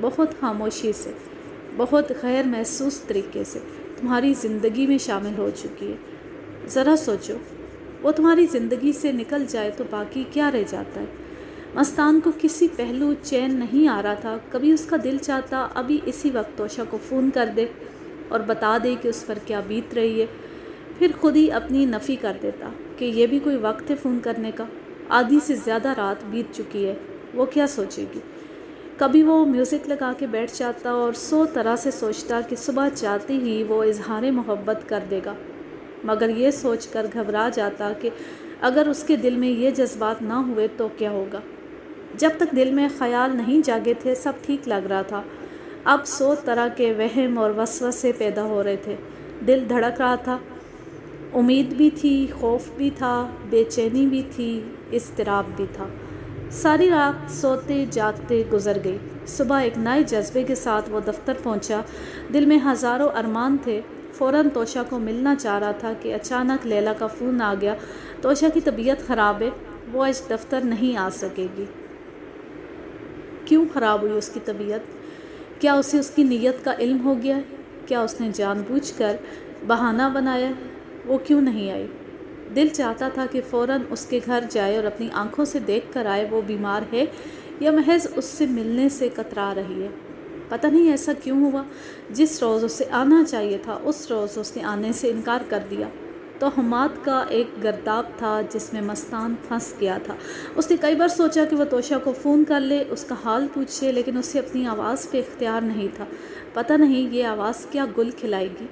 بہت خاموشی سے، بہت غیر محسوس طریقے سے تمہاری زندگی میں شامل ہو چکی ہے۔ ذرا سوچو، وہ تمہاری زندگی سے نکل جائے تو باقی کیا رہ جاتا ہے؟ مستان کو کسی پہلو چین نہیں آ رہا تھا۔ کبھی اس کا دل چاہتا ابھی اسی وقت توشا کو فون کر دے اور بتا دے کہ اس پر کیا بیت رہی ہے، پھر خود ہی اپنی نفی کر دیتا کہ یہ بھی کوئی وقت ہے فون کرنے کا، آدھی سے زیادہ رات بیت چکی ہے، وہ کیا سوچے گی۔ کبھی وہ میوزک لگا کے بیٹھ جاتا اور 100 طرح سے سوچتا کہ صبح جاتے ہی وہ اظہار محبت کر دے گا، مگر یہ سوچ کر گھبرا جاتا کہ اگر اس کے دل میں یہ جذبات نہ ہوئے تو کیا ہوگا۔ جب تک دل میں خیال نہیں جاگے تھے سب ٹھیک لگ رہا تھا، اب 100 طرح کے وہم اور وسوسے پیدا ہو رہے تھے۔ دل دھڑک رہا تھا، امید بھی تھی، خوف بھی تھا، بے چینی بھی تھی، اضطراب بھی تھا۔ ساری رات سوتے جاگتے گزر گئی۔ صبح ایک نئے جذبے کے ساتھ وہ دفتر پہنچا۔ دل میں ہزاروں ارمان تھے، فوراً توشا کو ملنا چاہ رہا تھا کہ اچانک لیلا کا فون آ گیا۔ توشا کی طبیعت خراب ہے، وہ آج دفتر نہیں آ سکے گی۔ کیوں خراب ہوئی اس کی طبیعت؟ کیا اسے اس کی نیت کا علم ہو گیا ہے؟ کیا اس نے جان بوجھ کر بہانہ بنایا ہے؟ وہ کیوں نہیں آئی؟ دل چاہتا تھا کہ فوراً اس کے گھر جائے اور اپنی آنکھوں سے دیکھ کر آئے وہ بیمار ہے یا محض اس سے ملنے سے کترا رہی ہے۔ پتہ نہیں ایسا کیوں ہوا، جس روز اسے آنا چاہیے تھا اس روز اس نے آنے سے انکار کر دیا۔ توہمات کا ایک گرداب تھا جس میں مستان پھنس گیا تھا۔ اس نے کئی بار سوچا کہ وہ توشا کو فون کر لے، اس کا حال پوچھے، لیکن اسے اپنی آواز پہ اختیار نہیں تھا۔ پتہ نہیں یہ آواز کیا گل کھلائے گی،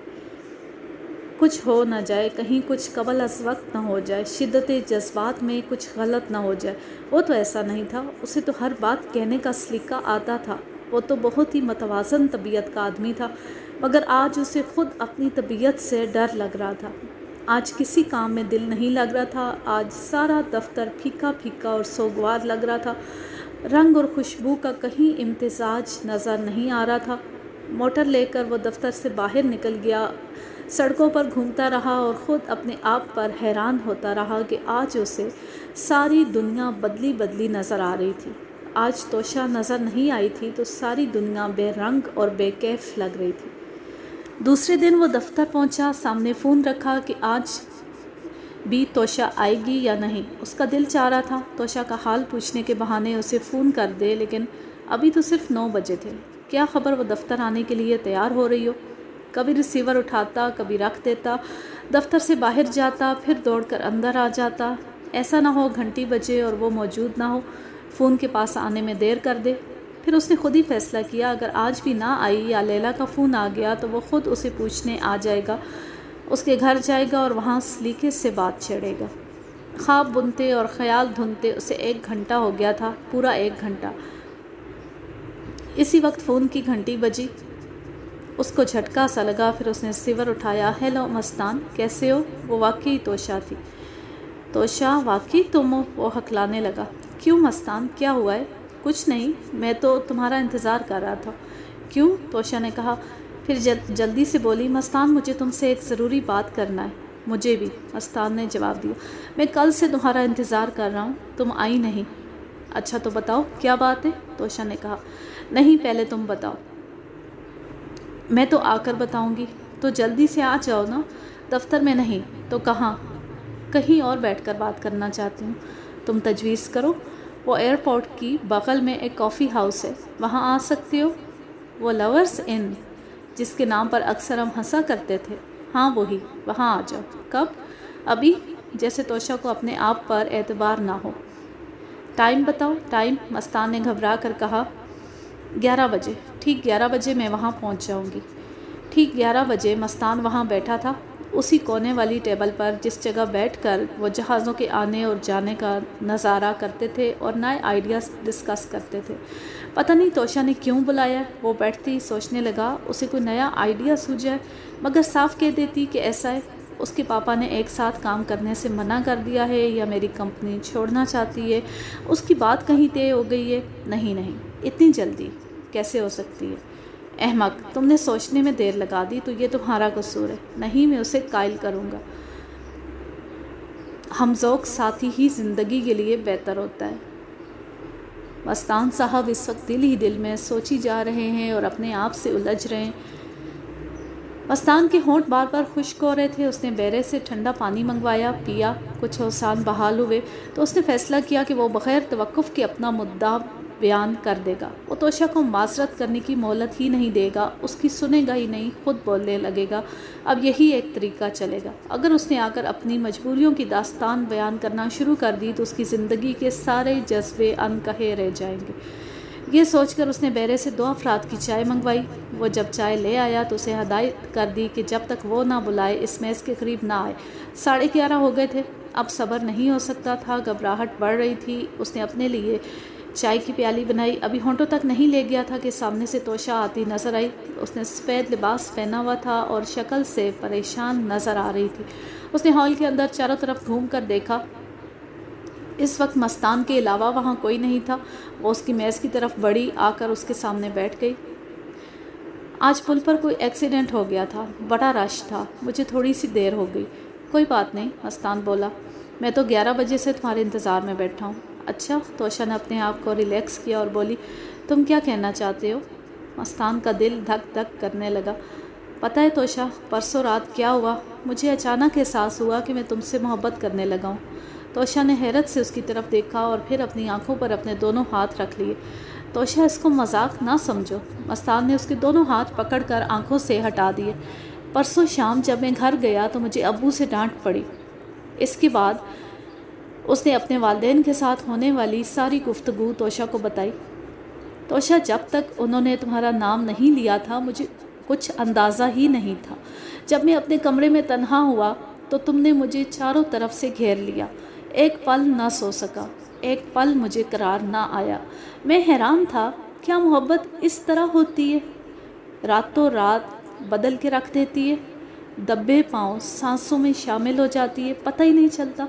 کچھ ہو نہ جائے، کہیں کچھ قبل از وقت نہ ہو جائے، شدت جذبات میں کچھ غلط نہ ہو جائے۔ وہ تو ایسا نہیں تھا، اسے تو ہر بات کہنے کا سلیقہ آتا تھا، وہ تو بہت ہی متوازن طبیعت کا آدمی تھا، مگر آج اسے خود اپنی طبیعت سے ڈر لگ رہا تھا۔ آج کسی کام میں دل نہیں لگ رہا تھا، آج سارا دفتر پھیکا پھیکا اور سوگوار لگ رہا تھا، رنگ اور خوشبو کا کہیں امتزاج نظر نہیں آ رہا تھا۔ موٹر لے کر وہ دفتر سے باہر نکل گیا، سڑکوں پر گھومتا رہا اور خود اپنے آپ پر حیران ہوتا رہا کہ آج اسے ساری دنیا بدلی بدلی نظر آ رہی تھی۔ آج توشا نظر نہیں آئی تھی تو ساری دنیا بے رنگ اور بے کیف لگ رہی تھی۔ دوسرے دن وہ دفتر پہنچا، سامنے فون رکھا کہ آج بھی توشا آئے گی یا نہیں۔ اس کا دل چاہ رہا تھا توشا کا حال پوچھنے کے بہانے اسے فون کر دے، لیکن ابھی تو صرف 9 بجے تھے، کیا خبر وہ دفتر آنے کے لیے تیار ہو رہی ہو۔ کبھی ریسیور اٹھاتا، کبھی رکھ دیتا، دفتر سے باہر جاتا، پھر دوڑ کر اندر آ جاتا، ایسا نہ ہو گھنٹی بجے اور وہ موجود نہ ہو، فون کے پاس آنے میں دیر کر دے۔ پھر اس نے خود ہی فیصلہ کیا اگر آج بھی نہ آئی یا لیلا کا فون آ گیا تو وہ خود اسے پوچھنے آ جائے گا، اس کے گھر جائے گا اور وہاں سلیقے سے بات چھیڑے گا۔ خواب بنتے اور خیال دھنتے اسے 1 گھنٹہ ہو گیا تھا، پورا 1 گھنٹہ۔ اسی وقت فون کی گھنٹی بجی، اس کو جھٹکا سا لگا، پھر اس نے ریسیور اٹھایا۔ ہیلو مستان، کیسے ہو؟ وہ واقعی توشا تھی۔ توشا، واقعی تم ہو؟ وہ ہکلانے لگا۔ کیوں مستان، کیا ہوا ہے؟ کچھ نہیں، میں تو تمہارا انتظار کر رہا تھا۔ کیوں؟ توشا نے کہا، پھر جلدی سے بولی۔ مستان، مجھے تم سے ایک ضروری بات کرنا ہے۔ مجھے بھی، مستان نے جواب دیا، میں کل سے تمہارا انتظار کر رہا ہوں، تم آئی نہیں۔ اچھا تو بتاؤ کیا بات ہے؟ توشا نے کہا۔ نہیں، پہلے تم بتاؤ۔ میں تو آ کر بتاؤں گی۔ تو جلدی سے آ جاؤ نا۔ دفتر میں نہیں تو کہاں؟ کہیں اور بیٹھ کر بات کرنا چاہتی ہوں، تم تجویز کرو۔ وہ ایئرپورٹ کی بغل میں ایک کافی ہاؤس ہے، وہاں آ سکتے ہو۔ وہ لورس ان جس کے نام پر اکثر ہم ہنسا کرتے تھے؟ ہاں وہی، وہاں آ جاؤ۔ کب؟ ابھی، جیسے توشا کو اپنے آپ پر اعتبار نہ ہو۔ ٹائم بتاؤ۔ ٹائم؟ مستان نے گھبرا کر کہا۔ 11 بجے۔ ٹھیک 11 بجے میں وہاں پہنچ جاؤں گی۔ ٹھیک 11 بجے مستان وہاں بیٹھا تھا، اسی کونے والی ٹیبل پر جس جگہ بیٹھ کر وہ جہازوں کے آنے اور جانے کا نظارہ کرتے تھے اور نئے آئیڈیاز ڈسکس کرتے تھے۔ پتہ نہیں توشا نے کیوں بلایا۔ وہ بیٹھتے ہی سوچنے لگا اسے کوئی نیا آئیڈیا سوجھا ہے، مگر صاف کہہ دیتی کہ ایسا ہے، اس کے پاپا نے ایک ساتھ کام کرنے سے منع کر دیا ہے یا میری کمپنی چھوڑنا چاہتی ہے، اس کی بات کہیں طے ہو گئی ہے۔ نہیں نہیں، اتنی جلدی کیسے ہو سکتی ہے؟ احمق، تم نے سوچنے میں دیر لگا دی تو یہ تمہارا قصور ہے۔ نہیں، میں اسے قائل کروں گا۔ ہم ذوق ساتھی ہی زندگی کے لیے بہتر ہوتا ہے۔ مستان صاحب اس وقت دل ہی دل میں سوچی جا رہے ہیں اور اپنے آپ سے الجھ رہے ہیں۔ مستان کے ہونٹ بار بار خشک ہو رہے تھے۔ اس نے بیرے سے ٹھنڈا پانی منگوایا، پیا، کچھ ہوشان بحال ہوئے تو اس نے فیصلہ کیا کہ وہ بغیر توقف کے اپنا مدعا بیان کر دے گا۔ وہ توشا کو معذرت کرنے کی مہلت ہی نہیں دے گا، اس کی سنے گا ہی نہیں، خود بولنے لگے گا۔ اب یہی ایک طریقہ چلے گا۔ اگر اس نے آ کر اپنی مجبوریوں کی داستان بیان کرنا شروع کر دی تو اس کی زندگی کے سارے جذبے انکہے رہ جائیں گے۔ یہ سوچ کر اس نے بیرے سے 2 افراد کی چائے منگوائی۔ وہ جب چائے لے آیا تو اسے ہدایت کر دی کہ جب تک وہ نہ بلائے اس میز کے قریب نہ آئے۔ 11:30 ہو گئے تھے۔ اب صبر نہیں ہو سکتا تھا، گھبراہٹ بڑھ رہی تھی۔ اس نے اپنے لیے چائے کی پیالی بنائی، ابھی ہونٹوں تک نہیں لے گیا تھا کہ سامنے سے توشا آتی نظر آئی۔ اس نے سفید لباس پہنا ہوا تھا اور شکل سے پریشان نظر آ رہی تھی۔ اس نے ہال کے اندر چاروں طرف گھوم کر دیکھا۔ اس وقت مستان کے علاوہ وہاں کوئی نہیں تھا۔ وہ اس کی میز کی طرف بڑھی، آ کر اس کے سامنے بیٹھ گئی۔ آج پل پر کوئی ایکسیڈنٹ ہو گیا تھا، بڑا رش تھا، مجھے تھوڑی سی دیر ہو گئی۔ کوئی بات نہیں، مستان بولا، میں تو 11 بجے سے تمہارے انتظار میں بیٹھا ہوں۔ اچھا، توشا نے اپنے آپ کو ریلیکس کیا اور بولی، تم کیا کہنا چاہتے ہو؟ مستان کا دل دھک دھک کرنے لگا۔ پتہ ہے توشا، پرسوں رات کیا ہوا؟ مجھے اچانک احساس ہوا کہ میں تم سے محبت کرنے لگا ہوں۔ توشا نے حیرت سے اس کی طرف دیکھا اور پھر اپنی آنکھوں پر اپنے دونوں ہاتھ رکھ لیے۔ توشا، اس کو مذاق نہ سمجھو۔ مستان نے اس کے دونوں ہاتھ پکڑ کر آنکھوں سے ہٹا دیے۔ پرسوں شام جب میں گھر گیا تو مجھے ابو سے ڈانٹ پڑی۔ اس کے بعد اس نے اپنے والدین کے ساتھ ہونے والی ساری گفتگو توشا کو بتائی۔ توشا، جب تک انہوں نے تمہارا نام نہیں لیا تھا مجھے کچھ اندازہ ہی نہیں تھا۔ جب میں اپنے کمرے میں تنہا ہوا تو تم نے مجھے چاروں طرف سے گھیر لیا۔ ایک پل نہ سو سکا، ایک پل مجھے قرار نہ آیا۔ میں حیران تھا، کیا محبت اس طرح ہوتی ہے؟ راتوں رات بدل کے رکھ دیتی ہے، دبے پاؤں سانسوں میں شامل ہو جاتی ہے، پتہ ہی نہیں چلتا۔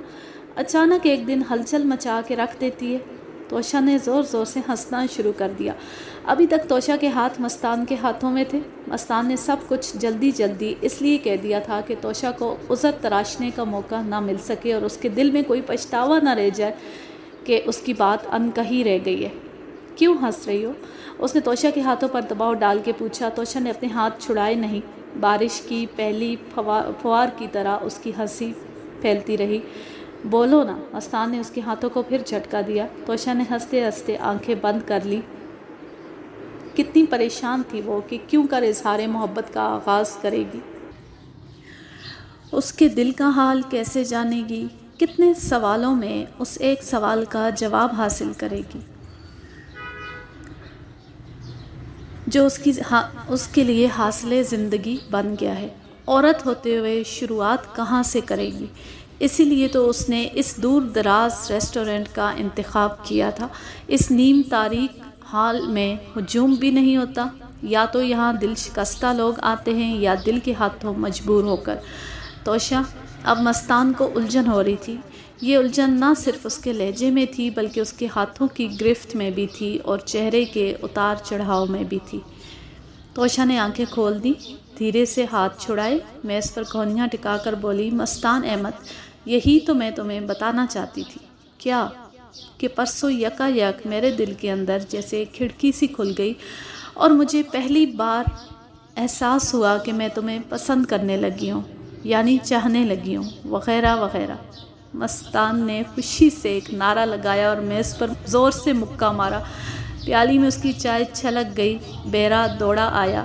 اچانک ایک دن ہلچل مچا کے رکھ دیتی ہے۔ توشا نے زور زور سے ہنسنا شروع کر دیا۔ ابھی تک توشا کے ہاتھ مستان کے ہاتھوں میں تھے۔ مستان نے سب کچھ جلدی جلدی اس لیے کہہ دیا تھا کہ توشا کو عذر تراشنے کا موقع نہ مل سکے اور اس کے دل میں کوئی پچھتاوا نہ رہ جائے کہ اس کی بات انکہی رہ گئی ہے۔ کیوں ہنس رہی ہو؟ اس نے توشا کے ہاتھوں پر دباؤ ڈال کے پوچھا۔ توشا نے اپنے ہاتھ چھڑائے نہیں۔ بارش کی پہلی فوار کی طرح اس کی ہنسی پھیلتی رہی۔ بولو نا، مستان نے اس کے ہاتھوں کو پھر جھٹکا دیا۔ توشا نے ہنستے ہنستے آنکھیں بند کر لی۔ کتنی پریشان تھی وہ کہ کیوں کر اظہار محبت کا آغاز کرے گی، اس کے دل کا حال کیسے جانے گی، کتنے سوالوں میں اس ایک سوال کا جواب حاصل کرے گی جو اس کے لیے حاصل زندگی بن گیا ہے۔ عورت ہوتے ہوئے شروعات کہاں سے کرے گی؟ اسی لیے تو اس نے اس دور دراز ریسٹورنٹ کا انتخاب کیا تھا۔ اس نیم تاریک حال میں ہجوم بھی نہیں ہوتا۔ یا تو یہاں دل شکستہ لوگ آتے ہیں یا دل کے ہاتھوں مجبور ہو کر۔ توشا، اب مستان کو الجھن ہو رہی تھی۔ یہ الجھن نہ صرف اس کے لہجے میں تھی بلکہ اس کے ہاتھوں کی گرفت میں بھی تھی اور چہرے کے اتار چڑھاؤ میں بھی تھی۔ توشا نے آنکھیں کھول دی، دھیرے سے ہاتھ چھڑائے، میز پر کونیاں ٹکا کر بولی، مستان احمد، یہی تو میں تمہیں بتانا چاہتی تھی۔ کیا؟ کہ پرسوں یکا یک میرے دل کے اندر جیسے کھڑکی سی کھل گئی اور مجھے پہلی بار احساس ہوا کہ میں تمہیں پسند کرنے لگی ہوں، یعنی چاہنے لگی ہوں، وغیرہ وغیرہ۔ مستان نے خوشی سے ایک نعرہ لگایا اور میز پر زور سے مکہ مارا۔ پیالی میں اس کی چائے چھلک گئی۔ بیرا دوڑا آیا۔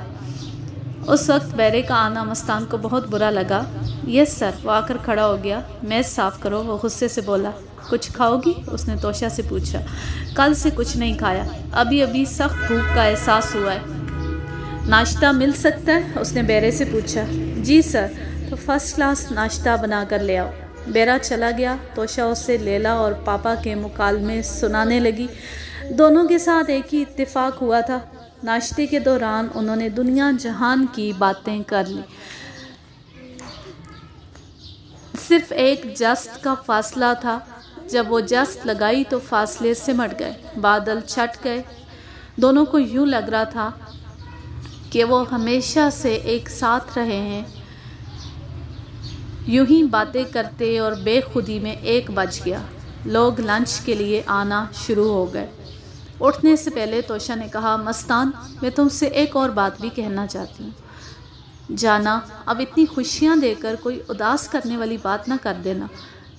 اس وقت بیرے کا آنا مستان کو بہت برا لگا۔ یس سر، وہ آ کر کھڑا ہو گیا۔ میز صاف کرو، وہ غصے سے بولا۔ کچھ کھاؤ گی؟ اس نے توشا سے پوچھا۔ کل سے کچھ نہیں کھایا، ابھی سخت بھوک کا احساس ہوا ہے۔ ناشتہ مل سکتا ہے؟ اس نے بیرے سے پوچھا۔ جی سر، تو فرسٹ کلاس ناشتہ بنا کر لے آؤ۔ بیرا چلا گیا۔ توشا اس سے لیلا اور پاپا کے مکالمے سنانے لگی۔ دونوں کے ساتھ ایک ہی اتفاق ہوا تھا، ناشتے کے دوران انہوں نے دنیا جہان کی باتیں کر لی۔ صرف ایک جست کا فاصلہ تھا، جب وہ جست لگائی تو فاصلے سمٹ گئے، بادل چھٹ گئے۔ دونوں کو یوں لگ رہا تھا کہ وہ ہمیشہ سے ایک ساتھ رہے ہیں۔ یوں ہی باتیں کرتے اور بے خودی میں 1 بج گیا۔ لوگ لنچ کے لیے آنا شروع ہو گئے۔ اٹھنے سے پہلے توشا نے کہا، مستان میں تم سے ایک اور بات بھی کہنا چاہتی ہوں۔ جانا، اب اتنی خوشیاں دے کر کوئی اداس کرنے والی بات نہ کر دینا۔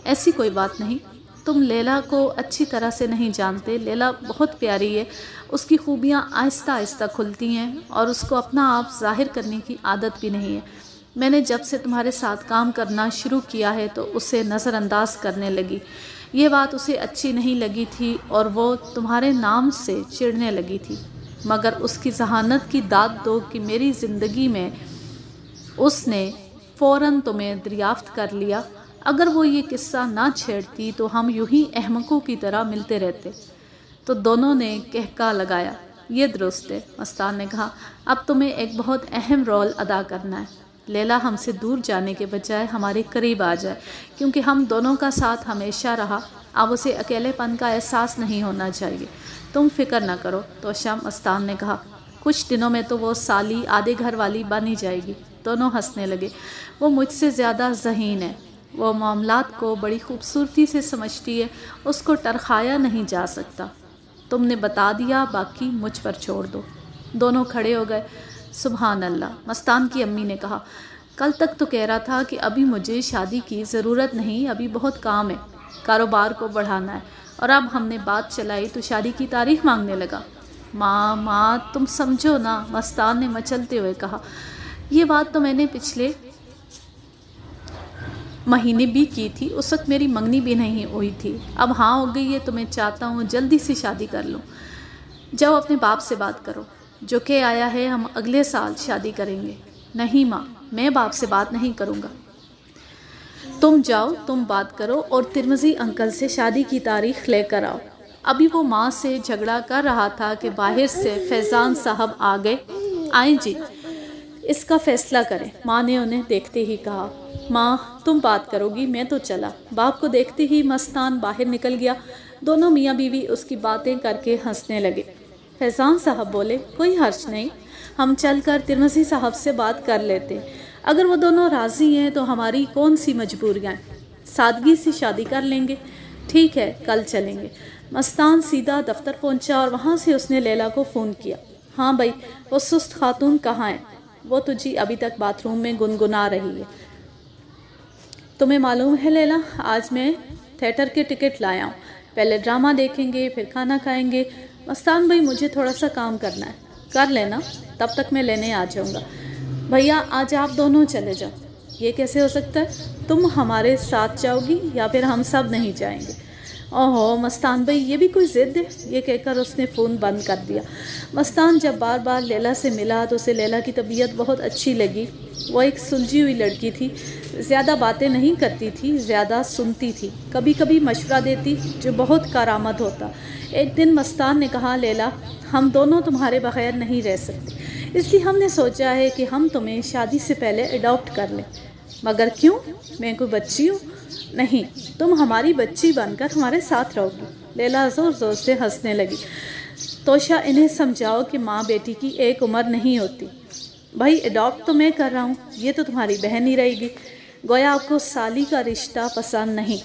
ایسی کوئی بات نہیں، تم لیلا کو اچھی طرح سے نہیں جانتے۔ لیلا بہت پیاری ہے، اس کی خوبیاں آہستہ آہستہ کھلتی ہیں اور اس کو اپنا آپ ظاہر کرنے کی عادت بھی نہیں ہے۔ میں نے جب سے تمہارے ساتھ کام کرنا شروع کیا ہے تو اسے نظر انداز کرنے لگی۔ یہ بات اسے اچھی نہیں لگی تھی اور وہ تمہارے نام سے چڑھنے لگی تھی، مگر اس کی ذہانت کی داد دو کہ میری زندگی میں اس نے فوراً تمہیں دریافت کر لیا۔ اگر وہ یہ قصہ نہ چھیڑتی تو ہم یوں ہی احمقوں کی طرح ملتے رہتے۔ تو دونوں نے کہکا لگایا۔ یہ درست ہے، مستان نے کہا، اب تمہیں ایک بہت اہم رول ادا کرنا ہے۔ لیلا ہم سے دور جانے کے بجائے ہمارے قریب آ جائے، کیونکہ ہم دونوں کا ساتھ ہمیشہ رہا، اب اسے اکیلے پن کا احساس نہیں ہونا چاہیے۔ تم فکر نہ کرو توشا، مستان نے کہا، کچھ دنوں میں تو وہ سالی آدھے گھر والی بن ہی جائے گی۔ دونوں ہنسنے لگے۔ وہ مجھ سے زیادہ ذہین ہے، وہ معاملات کو بڑی خوبصورتی سے سمجھتی ہے، اس کو ٹرخایا نہیں جا سکتا۔ تم نے بتا دیا، باقی مجھ پر چھوڑ دو۔ دونوں کھڑے ہو گئے۔ سبحان اللہ، مستان کی امی نے کہا، کل تک تو کہہ رہا تھا کہ ابھی مجھے شادی کی ضرورت نہیں، ابھی بہت کام ہے، کاروبار کو بڑھانا ہے، اور اب ہم نے بات چلائی تو شادی کی تاریخ مانگنے لگا۔ ماں تم سمجھو نا، مستان نے مچلتے ہوئے کہا، یہ بات تو میں نے پچھلے مہینے بھی کی تھی، اس وقت میری منگنی بھی نہیں ہوئی تھی، اب ہاں ہو گئی ہے تو میں چاہتا ہوں جلدی سے شادی کر لوں۔ جاؤ اپنے باپ سے بات کرو، جو کہ آیا ہے ہم اگلے سال شادی کریں گے۔ نہیں ماں، میں باپ سے بات نہیں کروں گا۔ تم جاؤ، تم بات کرو اور ترمزی انکل سے شادی کی تاریخ لے کر آؤ۔ ابھی وہ ماں سے جھگڑا کر رہا تھا کہ باہر سے فیضان صاحب آ گئے۔ آئیں جی، اس کا فیصلہ کریں، ماں نے انہیں دیکھتے ہی کہا۔ ماں تم بات کرو گی، میں تو چلا۔ باپ کو دیکھتے ہی مستان باہر نکل گیا۔ دونوں میاں بیوی اس کی باتیں کر کے ہنسنے لگے۔ فیضان صاحب بولے، کوئی حرج نہیں، ہم چل کر ترمزی صاحب سے بات کر لیتے، اگر وہ دونوں راضی ہیں تو ہماری کون سی مجبوریاں ہیں، سادگی سے شادی کر لیں گے۔ ٹھیک ہے، کل چلیں گے۔ مستان سیدھا دفتر پہنچا اور وہاں سے اس نے لیلا کو فون کیا۔ ہاں بھائی، وہ سست خاتون کہاں ہے؟ وہ تو جی ابھی تک باتھ روم میں گنگنا رہی ہے۔ تمہیں معلوم ہے لیلا، آج میں تھیٹر کے ٹکٹ لایا ہوں، پہلے ڈرامہ دیکھیں گے پھر کھانا کھائیں گے۔ مستان بھائی مجھے تھوڑا سا کام کرنا ہے، کر لینا، تب تک میں لینے آ جاؤں گا۔ بھیا آج آپ دونوں چلے جاؤ۔ یہ کیسے ہو سکتا ہے؟ تم ہمارے ساتھ جاؤ گی یا پھر ہم سب نہیں جائیں گے؟ اوہو مستان بھائی، یہ بھی کوئی ضد ہے؟ یہ کہہ کر اس نے فون بند کر دیا۔ مستان جب بار بار لیلا سے ملا تو اسے لیلا کی طبیعت بہت اچھی لگی۔ وہ ایک سلجھی ہوئی لڑکی تھی، زیادہ باتیں نہیں کرتی تھی، زیادہ سنتی تھی، کبھی کبھی مشورہ دیتی جو بہت کارآمد ہوتا۔ ایک دن مستان نے کہا، لیلا ہم دونوں تمہارے بغیر نہیں رہ سکتے، اس لیے ہم نے سوچا ہے کہ ہم تمہیں شادی سے پہلے اڈاپٹ کر لیں۔ مگر کیوں؟ میں کوئی بچی ہوں؟ نہیں، تم ہماری بچی بن کر ہمارے ساتھ رہو گی۔ لیلا زور زور سے ہنسنے لگی۔ توشا انہیں سمجھاؤ کہ ماں بیٹی کی ایک عمر نہیں ہوتی۔ بھائی اڈاپٹ تو میں کر رہا ہوں، یہ تو تمہاری بہن ہی رہے گی۔ گویا آپ کو سالی کا رشتہ پسند نہیں،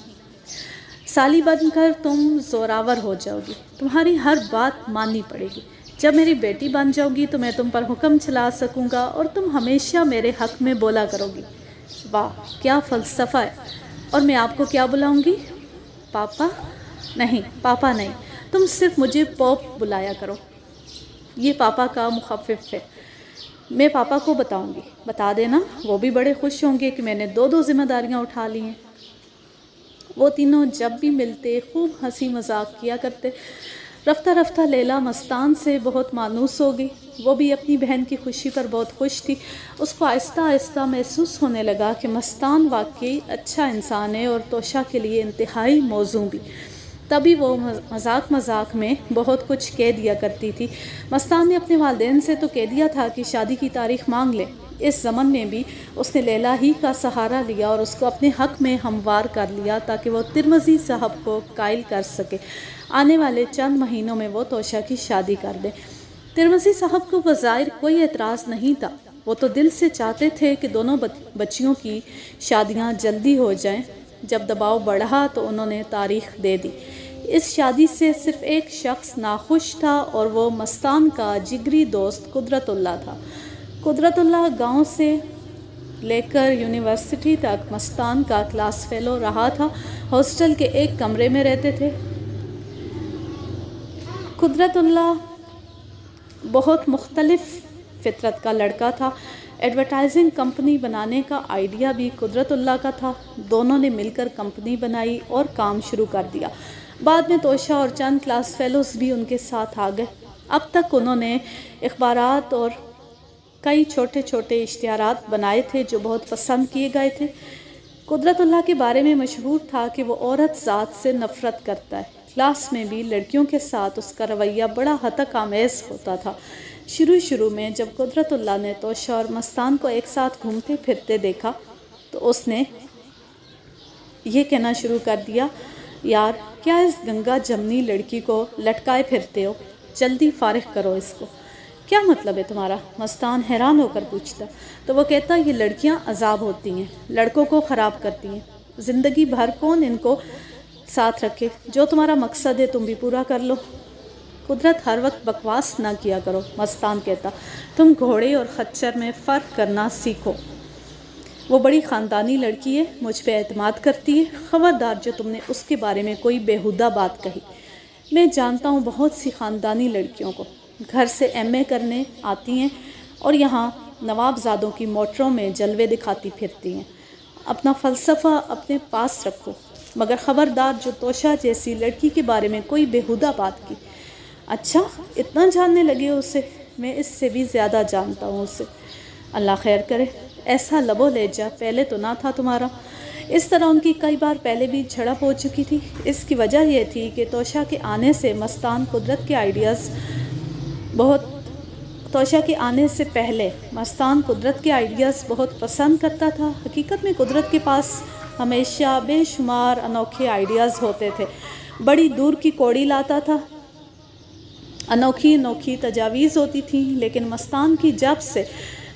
سالی بن کر تم زوراور ہو جاؤ گی، تمہاری ہر بات ماننی پڑے گی۔ جب میری بیٹی بن جاؤ گی تو میں تم پر حکم چلا سکوں گا اور تم ہمیشہ میرے حق میں بولا کرو گی۔ واہ کیا فلسفہ ہے! اور میں آپ کو کیا بلاؤں گی؟ پاپا؟ نہیں، پاپا نہیں، تم صرف مجھے پوپ بلایا کرو، یہ پاپا کا مخفف ہے۔ میں پاپا کو بتاؤں گی، بتا دینا، وہ بھی بڑے خوش ہوں گے کہ میں نے دو ذمہ داریاں اٹھا لی ہیں۔ وہ تینوں جب بھی ملتے خوب ہنسی مذاق کیا کرتے۔ رفتہ رفتہ لیلا مستان سے بہت مانوس ہو گئی، وہ بھی اپنی بہن کی خوشی پر بہت خوش تھی۔ اس کو آہستہ آہستہ محسوس ہونے لگا کہ مستان واقعی اچھا انسان ہے اور توشا کے لیے انتہائی موزوں بھی۔ تبھی وہ مذاق مذاق میں بہت کچھ کہہ دیا کرتی تھی۔ مستان نے اپنے والدین سے تو کہہ دیا تھا کہ شادی کی تاریخ مانگ لے۔ اس زمن میں بھی اس نے لیلا ہی کا سہارا لیا اور اس کو اپنے حق میں ہموار کر لیا تاکہ وہ ترمزی صاحب کو قائل کر سکے۔ آنے والے چند مہینوں میں وہ توشا کی شادی کر دے۔ ترمزی صاحب کو بظاہر کوئی اعتراض نہیں تھا، وہ تو دل سے چاہتے تھے کہ دونوں بچیوں کی شادیاں جلدی ہو جائیں۔ جب دباؤ بڑھا تو انہوں نے تاریخ دے دی۔ اس شادی سے صرف ایک شخص ناخوش تھا اور وہ مستان کا جگری دوست قدرت اللہ تھا۔ قدرت اللہ گاؤں سے لے کر یونیورسٹی تک مستان کا کلاس فیلو رہا تھا۔ ہاسٹل کے ایک کمرے میں رہتے تھے۔ قدرت اللہ بہت مختلف فطرت کا لڑکا تھا۔ ایڈورٹائزنگ کمپنی بنانے کا آئیڈیا بھی قدرت اللہ کا تھا۔ دونوں نے مل کر کمپنی بنائی اور کام شروع کر دیا۔ بعد میں توشہ اور چند کلاس فیلوز بھی ان کے ساتھ آ گئے۔ اب تک انہوں نے اخبارات اور کئی چھوٹے چھوٹے اشتہارات بنائے تھے جو بہت پسند کیے گئے تھے۔ قدرت اللہ کے بارے میں مشہور تھا کہ وہ عورت ذات سے نفرت کرتا ہے۔ کلاس میں بھی لڑکیوں کے ساتھ اس کا رویہ بڑا ہتک آمیز ہوتا تھا۔ شروع میں جب قدرت اللہ نے توشہ اور مستان کو ایک ساتھ گھومتے پھرتے دیکھا تو اس نے یہ کہنا شروع کر دیا، یار کیا اس گنگا جمنی لڑکی کو لٹکائے پھرتے ہو؟ جلدی فارغ کرو اس کو۔ کیا مطلب ہے تمہارا؟ مستان حیران ہو کر پوچھتا۔ تو وہ کہتا، یہ لڑکیاں عذاب ہوتی ہیں، لڑکوں کو خراب کرتی ہیں، زندگی بھر کون ان کو ساتھ رکھے؟ جو تمہارا مقصد ہے تم بھی پورا کر لو۔ قدرت ہر وقت بکواس نہ کیا کرو، مستان کہتا، تم گھوڑے اور خچر میں فرق کرنا سیکھو۔ وہ بڑی خاندانی لڑکی ہے، مجھ پہ اعتماد کرتی ہے، خبردار جو تم نے اس کے بارے میں کوئی بیہودہ بات کہی۔ میں جانتا ہوں بہت سی خاندانی لڑکیوں کو، گھر سے ایم اے کرنے آتی ہیں اور یہاں نواب زادوں کی موٹروں میں جلوے دکھاتی پھرتی ہیں۔ اپنا فلسفہ اپنے پاس رکھو، مگر خبردار جو توشہ جیسی لڑکی کے بارے میں کوئی بیہودہ بات کی۔ اچھا اتنا جاننے لگے ہو اسے؟ میں اس سے بھی زیادہ جانتا ہوں اسے، اللہ خیر کرے۔ ایسا لب و لہجہ پہلے تو نہ تھا تمہارا۔ اس طرح ان کی کئی بار پہلے بھی جھڑپ ہو چکی تھی۔ اس کی وجہ یہ تھی کہ توشہ کے آنے سے پہلے مستان قدرت کے آئیڈیاز بہت پسند کرتا تھا۔ حقیقت میں قدرت کے پاس ہمیشہ بے شمار انوکھے آئیڈیاز ہوتے تھے، بڑی دور کی کوڑی لاتا تھا، انوکھی تجاویز ہوتی تھیں، لیکن مستان کی جب سے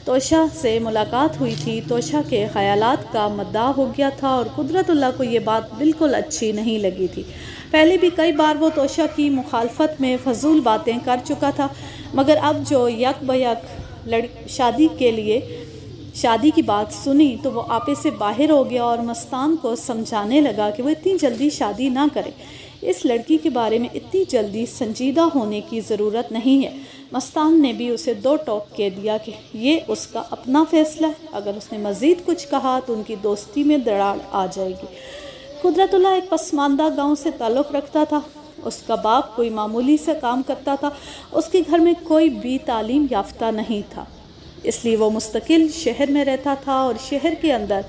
توشہ سے ملاقات ہوئی تھی، توشہ کے خیالات کا مداح ہو گیا تھا اور قدرت اللہ کو یہ بات بالکل اچھی نہیں لگی تھی۔ پہلے بھی کئی بار وہ توشہ کی مخالفت میں فضول باتیں کر چکا تھا، مگر اب جو یک بیک شادی کی بات سنی تو وہ آپے سے باہر ہو گیا اور مستان کو سمجھانے لگا کہ وہ اتنی جلدی شادی نہ کرے۔ اس لڑکی کے بارے میں اتنی جلدی سنجیدہ ہونے کی ضرورت نہیں ہے۔ مستان نے بھی اسے دو ٹوک کہہ دیا کہ یہ اس کا اپنا فیصلہ ہے، اگر اس نے مزید کچھ کہا تو ان کی دوستی میں دراڑ آ جائے گی۔ قدرت اللہ ایک پسماندہ گاؤں سے تعلق رکھتا تھا۔ اس کا باپ کوئی معمولی سے کام کرتا تھا، اس کے گھر میں کوئی بھی تعلیم یافتہ نہیں تھا، اس لیے وہ مستقل شہر میں رہتا تھا اور شہر کے اندر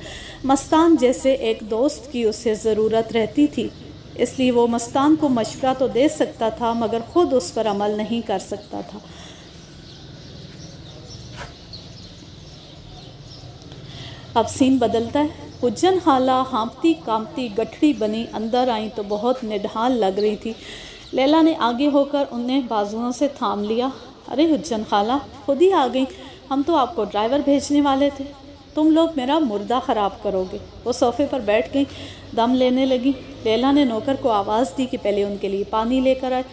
مستان جیسے ایک دوست کی اسے ضرورت رہتی تھی۔ اس لیے وہ مستان کو مشورہ تو دے سکتا تھا مگر خود اس پر عمل نہیں کر سکتا تھا۔ اب سین بدلتا ہے۔ حجن خالہ ہانپتی کانپتی گٹھڑی بنی اندر آئیں تو بہت نڈھال لگ رہی تھی۔ لیلا نے آگے ہو کر انہیں بازوؤں سے تھام لیا۔ ارے حجن خالہ خود ہی آ گئیں، ہم تو آپ کو ڈرائیور بھیجنے والے تھے، تم لوگ میرا مردہ خراب کرو گے۔ وہ صوفے پر بیٹھ گئیں، دم لینے لگی۔ لیلا نے نوکر کو آواز دی کہ پہلے ان کے لیے پانی لے کر آئے۔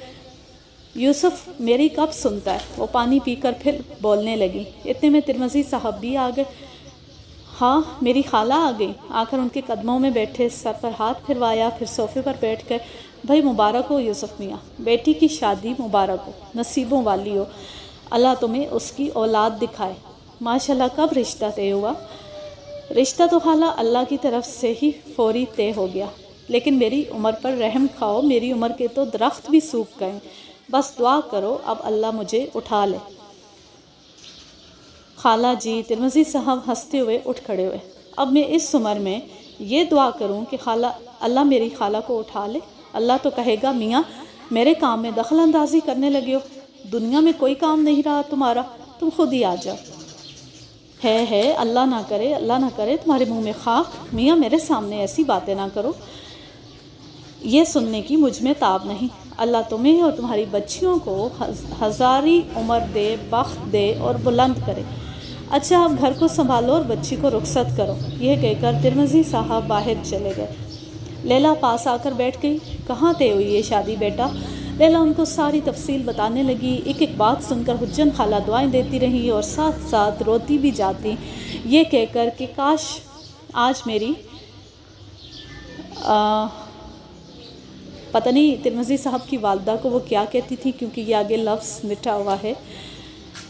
یوسف میری کب سنتا ہے؟ وہ پانی پی کر پھر بولنے لگی۔ اتنے میں ترمذی صاحب بھی آ گئے۔ ہاں میری خالہ آ گئی، آ کر ان کے قدموں میں بیٹھے، سر پر ہاتھ پھروایا، پھر صوفے پر بیٹھ گئے۔ بھائی مبارک ہو یوسف میاں، بیٹی کی شادی مبارک ہو، نصیبوں والی ہو، اللہ تمہیں اس کی اولاد دکھائے۔ ماشاءاللہ کب رشتہ طے ہوا؟ رشتہ تو خالہ اللہ کی طرف سے ہی فوری طے ہو گیا، لیکن میری عمر پر رحم کھاؤ، میری عمر کے تو درخت بھی سوکھ گئے، بس دعا کرو اب اللہ مجھے اٹھا لے۔ خالہ جی، ترمذی صاحب ہنستے ہوئے اٹھ کھڑے ہوئے، اب میں اس عمر میں یہ دعا کروں کہ اللہ میری خالہ کو اٹھا لے؟ اللہ تو کہے گا میاں میرے کام میں دخل اندازی کرنے لگے ہو، دنیا میں کوئی کام نہیں رہا تمہارا، تم خود ہی آ جاؤ۔ ہے اللہ نہ کرے تمہارے منہ میں خاک، میاں میرے سامنے ایسی باتیں نہ کرو، یہ سننے کی مجھ میں تاب نہیں۔ اللہ تمہیں اور تمہاری بچیوں کو ہزاری عمر دے، بخت دے اور بلند کرے۔ اچھا اب گھر کو سنبھالو اور بچی کو رخصت کرو۔ یہ کہہ کر ترمذی صاحب باہر چلے گئے۔ لیلا پاس آ کر بیٹھ گئی۔ کہاں طے ہوئی یہ شادی بیٹا؟ لیلا ان کو ساری تفصیل بتانے لگی۔ ایک ایک بات سن کر حجن خالہ دعائیں دیتی رہی اور ساتھ ساتھ روتی بھی جاتی، یہ کہہ کر کہ کاش آج میری پتہ نہیں ترمذی صاحب کی والدہ کو وہ کیا کہتی تھی، کیونکہ یہ آگے لفظ مٹا ہوا ہے،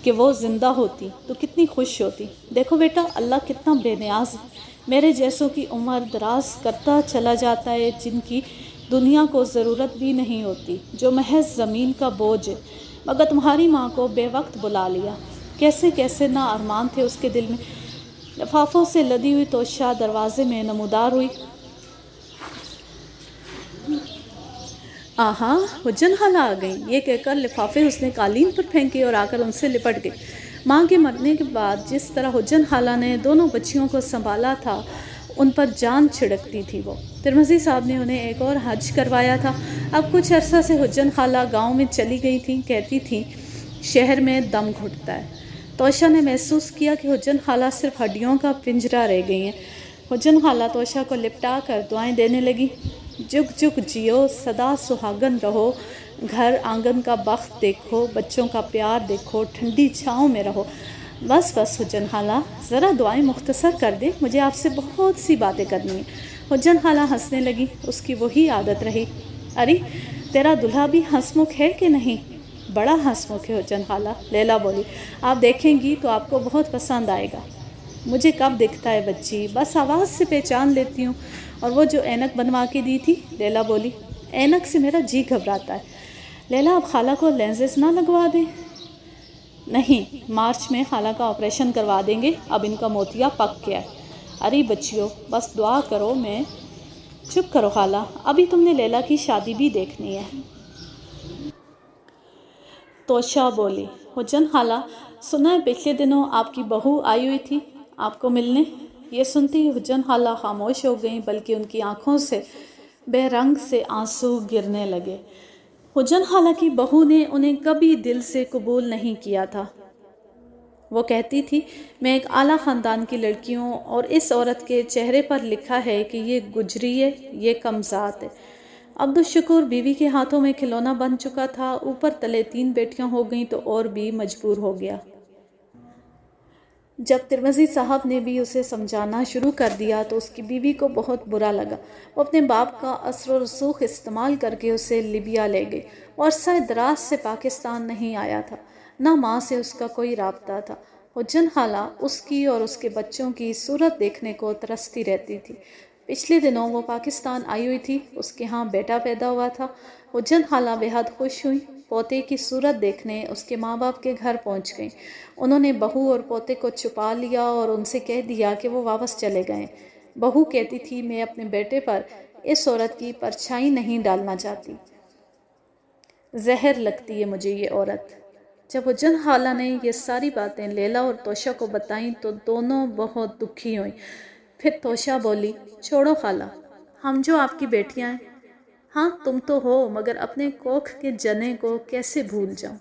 کہ وہ زندہ ہوتی تو کتنی خوش ہوتی۔ دیکھو بیٹا، اللہ کتنا بے نیاز ہے، میرے جیسوں کی عمر دراز کرتا چلا جاتا ہے، جن کی دنیا کو ضرورت بھی نہیں ہوتی، جو محض زمین کا بوجھ ہے، مگر تمہاری ماں کو بے وقت بلا لیا۔ کیسے کیسے نہ ارمان تھے اس کے دل میں۔ لفافوں سے لدی ہوئی توشہ دروازے میں نمودار ہوئی۔ آہا، حجن خالہ آ گئیں، یہ کہہ کر لفافے اس نے قالین پر پھینکے اور آ کر ان سے لپٹ گئی۔ ماں کے مرنے کے بعد جس طرح حجن خالہ نے دونوں بچیوں کو سنبھالا تھا، ان پر جان چھڑکتی تھی وہ۔ ترمذی صاحب نے انہیں ایک اور حج کروایا تھا۔ اب کچھ عرصہ سے حجن خالہ گاؤں میں چلی گئی تھیں، کہتی تھیں شہر میں دم گھٹتا ہے۔ توشہ نے محسوس کیا کہ حجن خالہ صرف ہڈیوں کا پنجرہ رہ گئی ہیں۔ حجن خالہ توشہ کو لپٹا کر دعائیں دینے لگی۔ جگ جگ جیو، سدا سہاگن رہو، گھر آنگن کا بخت دیکھو، بچوں کا پیار دیکھو، ٹھنڈی چھاؤں میں رہو۔ بس بس حجن خالہ، ذرا دعائیں مختصر کر دیں، مجھے آپ سے بہت سی باتیں کرنی ہیں۔ حجن خالہ ہنسنے لگی، اس کی وہی عادت رہی۔ ارے تیرا دلہا بھی ہنس مکھ ہے کہ نہیں؟ بڑا ہنس مکھ ہے حجن خالہ، لیلا بولی۔ آپ دیکھیں گی تو آپ کو بہت پسند آئے گا۔ مجھے کب دکھتا ہے بچی، بس آواز سے پہچان لیتی ہوں۔ اور وہ جو اینک بنوا کے دی تھی، لیلا بولی۔ اینک سے میرا جی گھبراتا ہے۔ لیلا، اب خالہ کو لینزز نہ لگوا دیں؟ نہیں، مارچ میں خالہ کا آپریشن کروا دیں گے، اب ان کا موتیا پک گیا ہے۔ ارے بچیوں، بس دعا کرو۔ میں چپ کرو خالہ، ابھی تم نے لیلا کی شادی بھی دیکھنی ہے۔ توشہ بولی۔ حجن خالہ، سنا ہے پچھلے دنوں آپ کی بہو آئی ہوئی تھی آپ کو ملنے؟ یہ سنتی ہی حجن خالہ خاموش ہو گئیں، بلکہ ان کی آنکھوں سے بے رنگ سے آنسو گرنے لگے۔ حجن خالہ کی بہو نے انہیں کبھی دل سے قبول نہیں کیا تھا۔ وہ کہتی تھی میں ایک اعلیٰ خاندان کی لڑکی ہوں، اور اس عورت کے چہرے پر لکھا ہے کہ یہ گجری ہے، یہ کمذات ہے۔ عبدالشکور بیوی کے ہاتھوں میں کھلونا بن چکا تھا، اوپر تلے 3 بیٹیاں ہو گئیں تو اور بھی مجبور ہو گیا۔ جب ترمذی صاحب نے بھی اسے سمجھانا شروع کر دیا تو اس کی بیوی کو بہت برا لگا۔ وہ اپنے باپ کا اثر و رسوخ استعمال کر کے اسے لیبیا لے گئی۔ وہ عرصہ دراز سے پاکستان نہیں آیا تھا، نہ ماں سے اس کا کوئی رابطہ تھا۔ حجن خالہ اس کی اور اس کے بچوں کی صورت دیکھنے کو ترستی رہتی تھی۔ پچھلے دنوں وہ پاکستان آئی ہوئی تھی، اس کے ہاں بیٹا پیدا ہوا تھا۔ حجن خالہ بے حد خوش ہوئی، پوتے کی صورت دیکھنے اس کے ماں باپ کے گھر پہنچ گئیں۔ انہوں نے بہو اور پوتے کو چھپا لیا اور ان سے کہہ دیا کہ وہ واپس چلے گئے۔ بہو کہتی تھی میں اپنے بیٹے پر اس عورت کی پرچھائی نہیں ڈالنا چاہتی، زہر لگتی ہے مجھے یہ عورت۔ جب حجن خالہ نے یہ ساری باتیں لیلا اور توشہ کو بتائیں تو دونوں بہت دکھی ہوئیں۔ پھر توشہ بولی، چھوڑو خالہ، ہم جو آپ کی بیٹیاں ہیں۔ ہاں تم تو ہو، مگر اپنے کوکھ کے جنے کو کیسے بھول جاؤں؟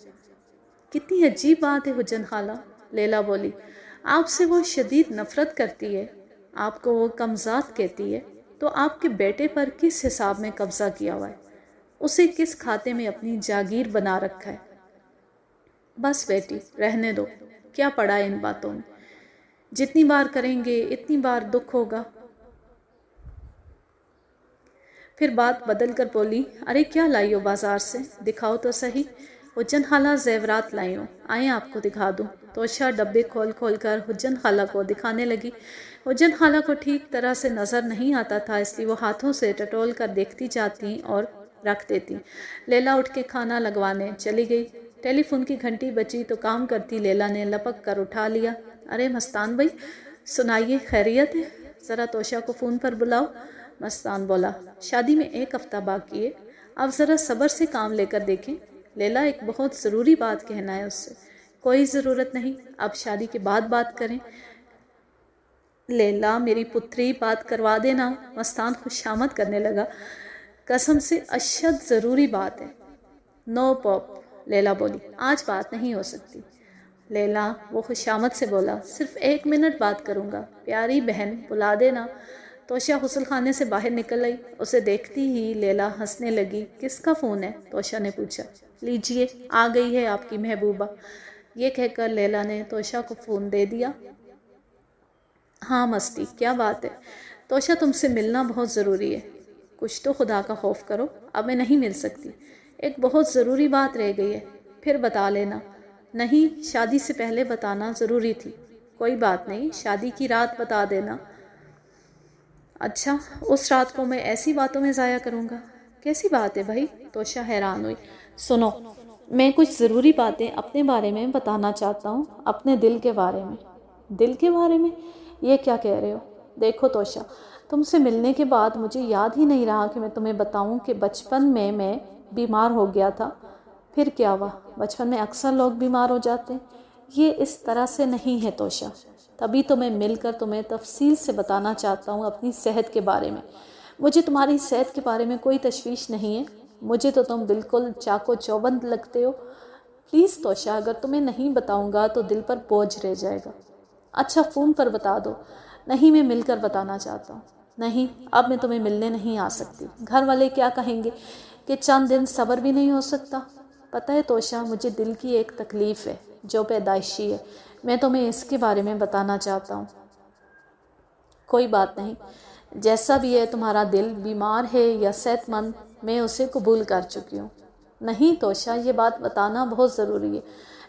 کتنی عجیب بات ہے حجن خالہ، لیلا بولی۔ آپ سے وہ شدید نفرت کرتی ہے، آپ کو وہ کمذات کہتی ہے، تو آپ کے بیٹے پر کس حساب میں قبضہ کیا ہوا ہے؟ اسے کس کھاتے میں اپنی جاگیر بنا رکھا ہے؟ بس بیٹی، رہنے دو، کیا پڑا ہے ان باتوں میں؟ جتنی بار کریں گے اتنی بار دکھ ہوگا۔ پھر بات بدل کر بولی، ارے کیا لائی ہو بازار سے، دکھاؤ تو صحیح۔ حجن خالہ زیورات لائی ہوں، آئیں آپ کو دکھا دوں۔ توشہ ڈبے کھول کھول کر حجن خالہ کو دکھانے لگی۔ حجن خالہ کو ٹھیک طرح سے نظر نہیں آتا تھا، اس لیے وہ ہاتھوں سے ٹٹول کر دیکھتی جاتی اور رکھ دیتی۔ لیلا اٹھ کے کھانا لگوانے چلی گئی۔ ٹیلی فون کی گھنٹی بجی تو کام کرتی لیلا نے لپک کر اٹھا لیا۔ ارے مستان بھائی، سنائیے، خیریت ہے؟ ذرا توشہ کو فون پر بلاؤ۔ مستان بولا، شادی میں 1 ہفتہ باقی ہے، اب ذرا صبر سے کام لے کر دیکھیں۔ لیلا، ایک بہت ضروری بات کہنا ہے اس سے۔ کوئی ضرورت نہیں، اب شادی کے بعد بات کریں۔ لیلا میری پتری، بات کروا دینا۔ مستان خوشامد کرنے لگا، قسم سے اشد ضروری بات ہے۔ نو پاپ، لیلا بولی، آج بات نہیں ہو سکتی۔ لیلا، وہ خوشامد سے بولا، صرف 1 منٹ بات کروں گا، پیاری بہن، بلا دینا۔ توشہ غسل خانے سے باہر نکل آئی. اسے دیکھتی ہی لیلا ہنسنے لگی. کس کا فون ہے؟ توشہ نے پوچھا. لیجئے، آ گئی ہے آپ کی محبوبہ. یہ کہہ کر لیلا نے توشہ کو فون دے دیا. ہاں مستی، کیا بات ہے؟ توشہ تم سے ملنا بہت ضروری ہے. کچھ تو خدا کا خوف کرو، اب میں نہیں مل سکتی. ایک بہت ضروری بات رہ گئی ہے، پھر بتا لینا. نہیں، شادی سے پہلے بتانا ضروری تھی. کوئی بات نہیں، شادی کی رات بتا دینا. اچھا، اس رات کو میں ایسی باتوں میں ضائع کروں گا؟ کیسی بات ہے بھائی؟ توشہ حیران ہوئی. سنو، میں کچھ ضروری باتیں اپنے بارے میں بتانا چاہتا ہوں، اپنے دل کے بارے میں. دل کے بارے میں؟ یہ کیا کہہ رہے ہو؟ دیکھو توشہ، تم سے ملنے کے بعد مجھے یاد ہی نہیں رہا کہ میں تمہیں بتاؤں کہ بچپن میں بیمار ہو گیا تھا. پھر کیا ہوا؟ بچپن میں اکثر لوگ بیمار ہو جاتے ہیں. یہ اس طرح سے نہیں ہے توشہ. تبھی تو میں مل کر تمہیں تفصیل سے بتانا چاہتا ہوں اپنی صحت کے بارے میں. مجھے تمہاری صحت کے بارے میں کوئی تشویش نہیں ہے. مجھے تو تم بالکل چاق و چوبند لگتے ہو. پلیز توشہ، اگر تمہیں نہیں بتاؤں گا تو دل پر بوجھ رہ جائے گا. اچھا فون پر بتا دو. نہیں، میں مل کر بتانا چاہتا ہوں. نہیں، اب میں تمہیں ملنے نہیں آ سکتی. گھر والے کیا کہیں گے کہ چند دن صبر بھی نہیں ہو سکتا؟ پتہ ہے توشہ، مجھے دل کی ایک تکلیف ہے جو پیدائشی ہے. میں تمہیں اس کے بارے میں بتانا چاہتا ہوں. کوئی بات نہیں، جیسا بھی ہے تمہارا دل، بیمار ہے یا صحت مند، میں اسے قبول کر چکی ہوں. نہیں توشہ، یہ بات بتانا بہت ضروری ہے.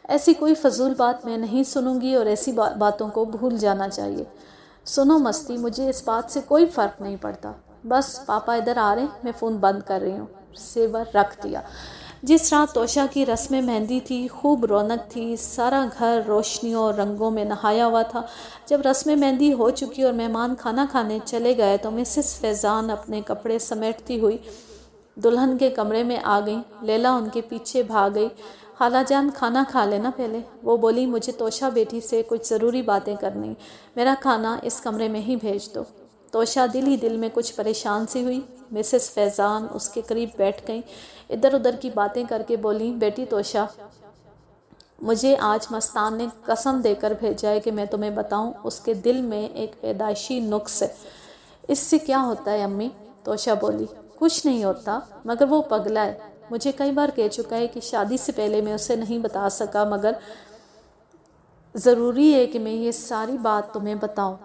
ایسی کوئی فضول بات میں نہیں سنوں گی اور ایسی باتوں کو بھول جانا چاہیے. سنو مستی، مجھے اس بات سے کوئی فرق نہیں پڑتا. بس پاپا ادھر آ رہے ہیں، میں فون بند کر رہی ہوں. ریسیور رکھ دیا. جس رات توشہ کی رسم مہندی تھی، خوب رونق تھی. سارا گھر روشنیوں اور رنگوں میں نہایا ہوا تھا. جب رسم مہندی ہو چکی اور مہمان کھانا کھانے چلے گئے تو مسز فیضان اپنے کپڑے سمیٹتی ہوئی دلہن کے کمرے میں آ گئیں. لیلا ان کے پیچھے بھاگ گئی. خالہ جان، کھانا کھا لینا پہلے. وہ بولی، مجھے توشہ بیٹی سے کچھ ضروری باتیں کرنی. میرا کھانا اس کمرے میں ہی بھیج دو. توشہ دل ہی دل میں کچھ پریشان سی ہوئی. مسز فیضان اس کے قریب بیٹھ گئیں. ادھر ادھر کی باتیں کر کے بولیں، بیٹی توشہ، مجھے آج مستان نے قسم دے کر بھیجا ہے کہ میں تمہیں بتاؤں اس کے دل میں ایک پیدائشی نقص ہے. اس سے کیا ہوتا ہے امی؟ توشہ بولی. کچھ نہیں ہوتا، مگر وہ پگلا ہے. مجھے کئی بار کہہ چکا ہے کہ شادی سے پہلے میں اسے نہیں بتا سکا، مگر ضروری ہے کہ میں یہ ساری بات تمہیں بتاؤں.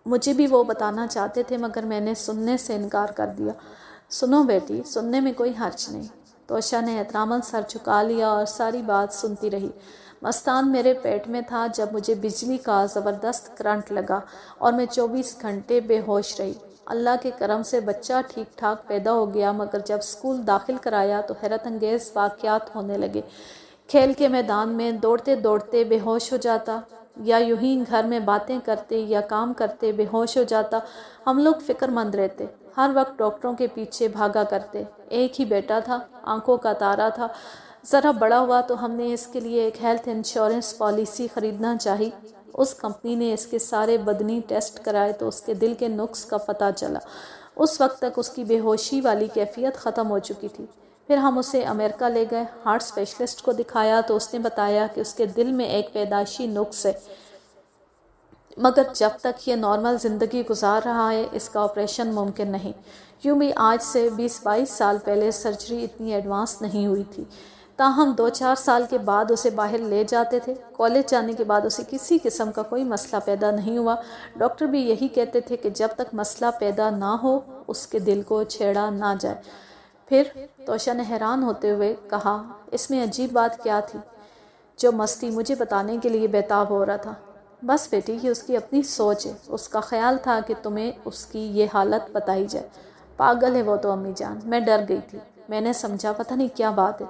مجھے بھی وہ بتانا چاہتے تھے مگر میں نے سننے سے انکار کر دیا. سنو بیٹی، سننے میں کوئی حرج نہیں. توشہ نے احتراماً سر جھکا لیا اور ساری بات سنتی رہی. مستان میرے پیٹ میں تھا جب مجھے بجلی کا زبردست کرنٹ لگا اور میں 24 گھنٹے بے ہوش رہی. اللہ کے کرم سے بچہ ٹھیک ٹھاک پیدا ہو گیا، مگر جب اسکول داخل کرایا تو حیرت انگیز واقعات ہونے لگے. کھیل کے میدان میں دوڑتے دوڑتے بے ہوش ہو جاتا، یا یوں ہی گھر میں باتیں کرتے یا کام کرتے بے ہوش ہو جاتا. ہم لوگ فکر مند رہتے، ہر وقت ڈاکٹروں کے پیچھے بھاگا کرتے. ایک ہی بیٹا تھا، آنکھوں کا تارا تھا. ذرا بڑا ہوا تو ہم نے اس کے لیے ایک ہیلتھ انشورنس پالیسی خریدنا چاہی. اس کمپنی نے اس کے سارے بدنی ٹیسٹ کرائے تو اس کے دل کے نقص کا پتہ چلا. اس وقت تک اس کی بے ہوشی والی کیفیت ختم ہو چکی تھی. پھر ہم اسے امریکہ لے گئے، ہارٹ اسپیشلسٹ کو دکھایا تو اس نے بتایا کہ اس کے دل میں ایک پیدائشی نقص ہے، مگر جب تک یہ نارمل زندگی گزار رہا ہے اس کا آپریشن ممکن نہیں. یوں بھی آج سے 20-22 سال پہلے سرجری اتنی ایڈوانس نہیں ہوئی تھی. تاہم 2-4 سال کے بعد اسے باہر لے جاتے تھے. کالج جانے کے بعد اسے کسی قسم کا کوئی مسئلہ پیدا نہیں ہوا. ڈاکٹر بھی یہی کہتے تھے کہ جب تک مسئلہ پیدا نہ ہو اس کے دل کو چھیڑا نہ جائے. پھر؟ توشہ نے حیران ہوتے ہوئے کہا. اس میں عجیب بات کیا تھی جو مستی مجھے بتانے کے لیے بےتاب ہو رہا تھا؟ بس بیٹی، یہ اس کی اپنی سوچ ہے. اس کا خیال تھا کہ تمہیں اس کی یہ حالت بتائی جائے. پاگل ہے وہ تو امی جان. میں ڈر گئی تھی. میں نے سمجھا پتہ نہیں کیا بات ہے.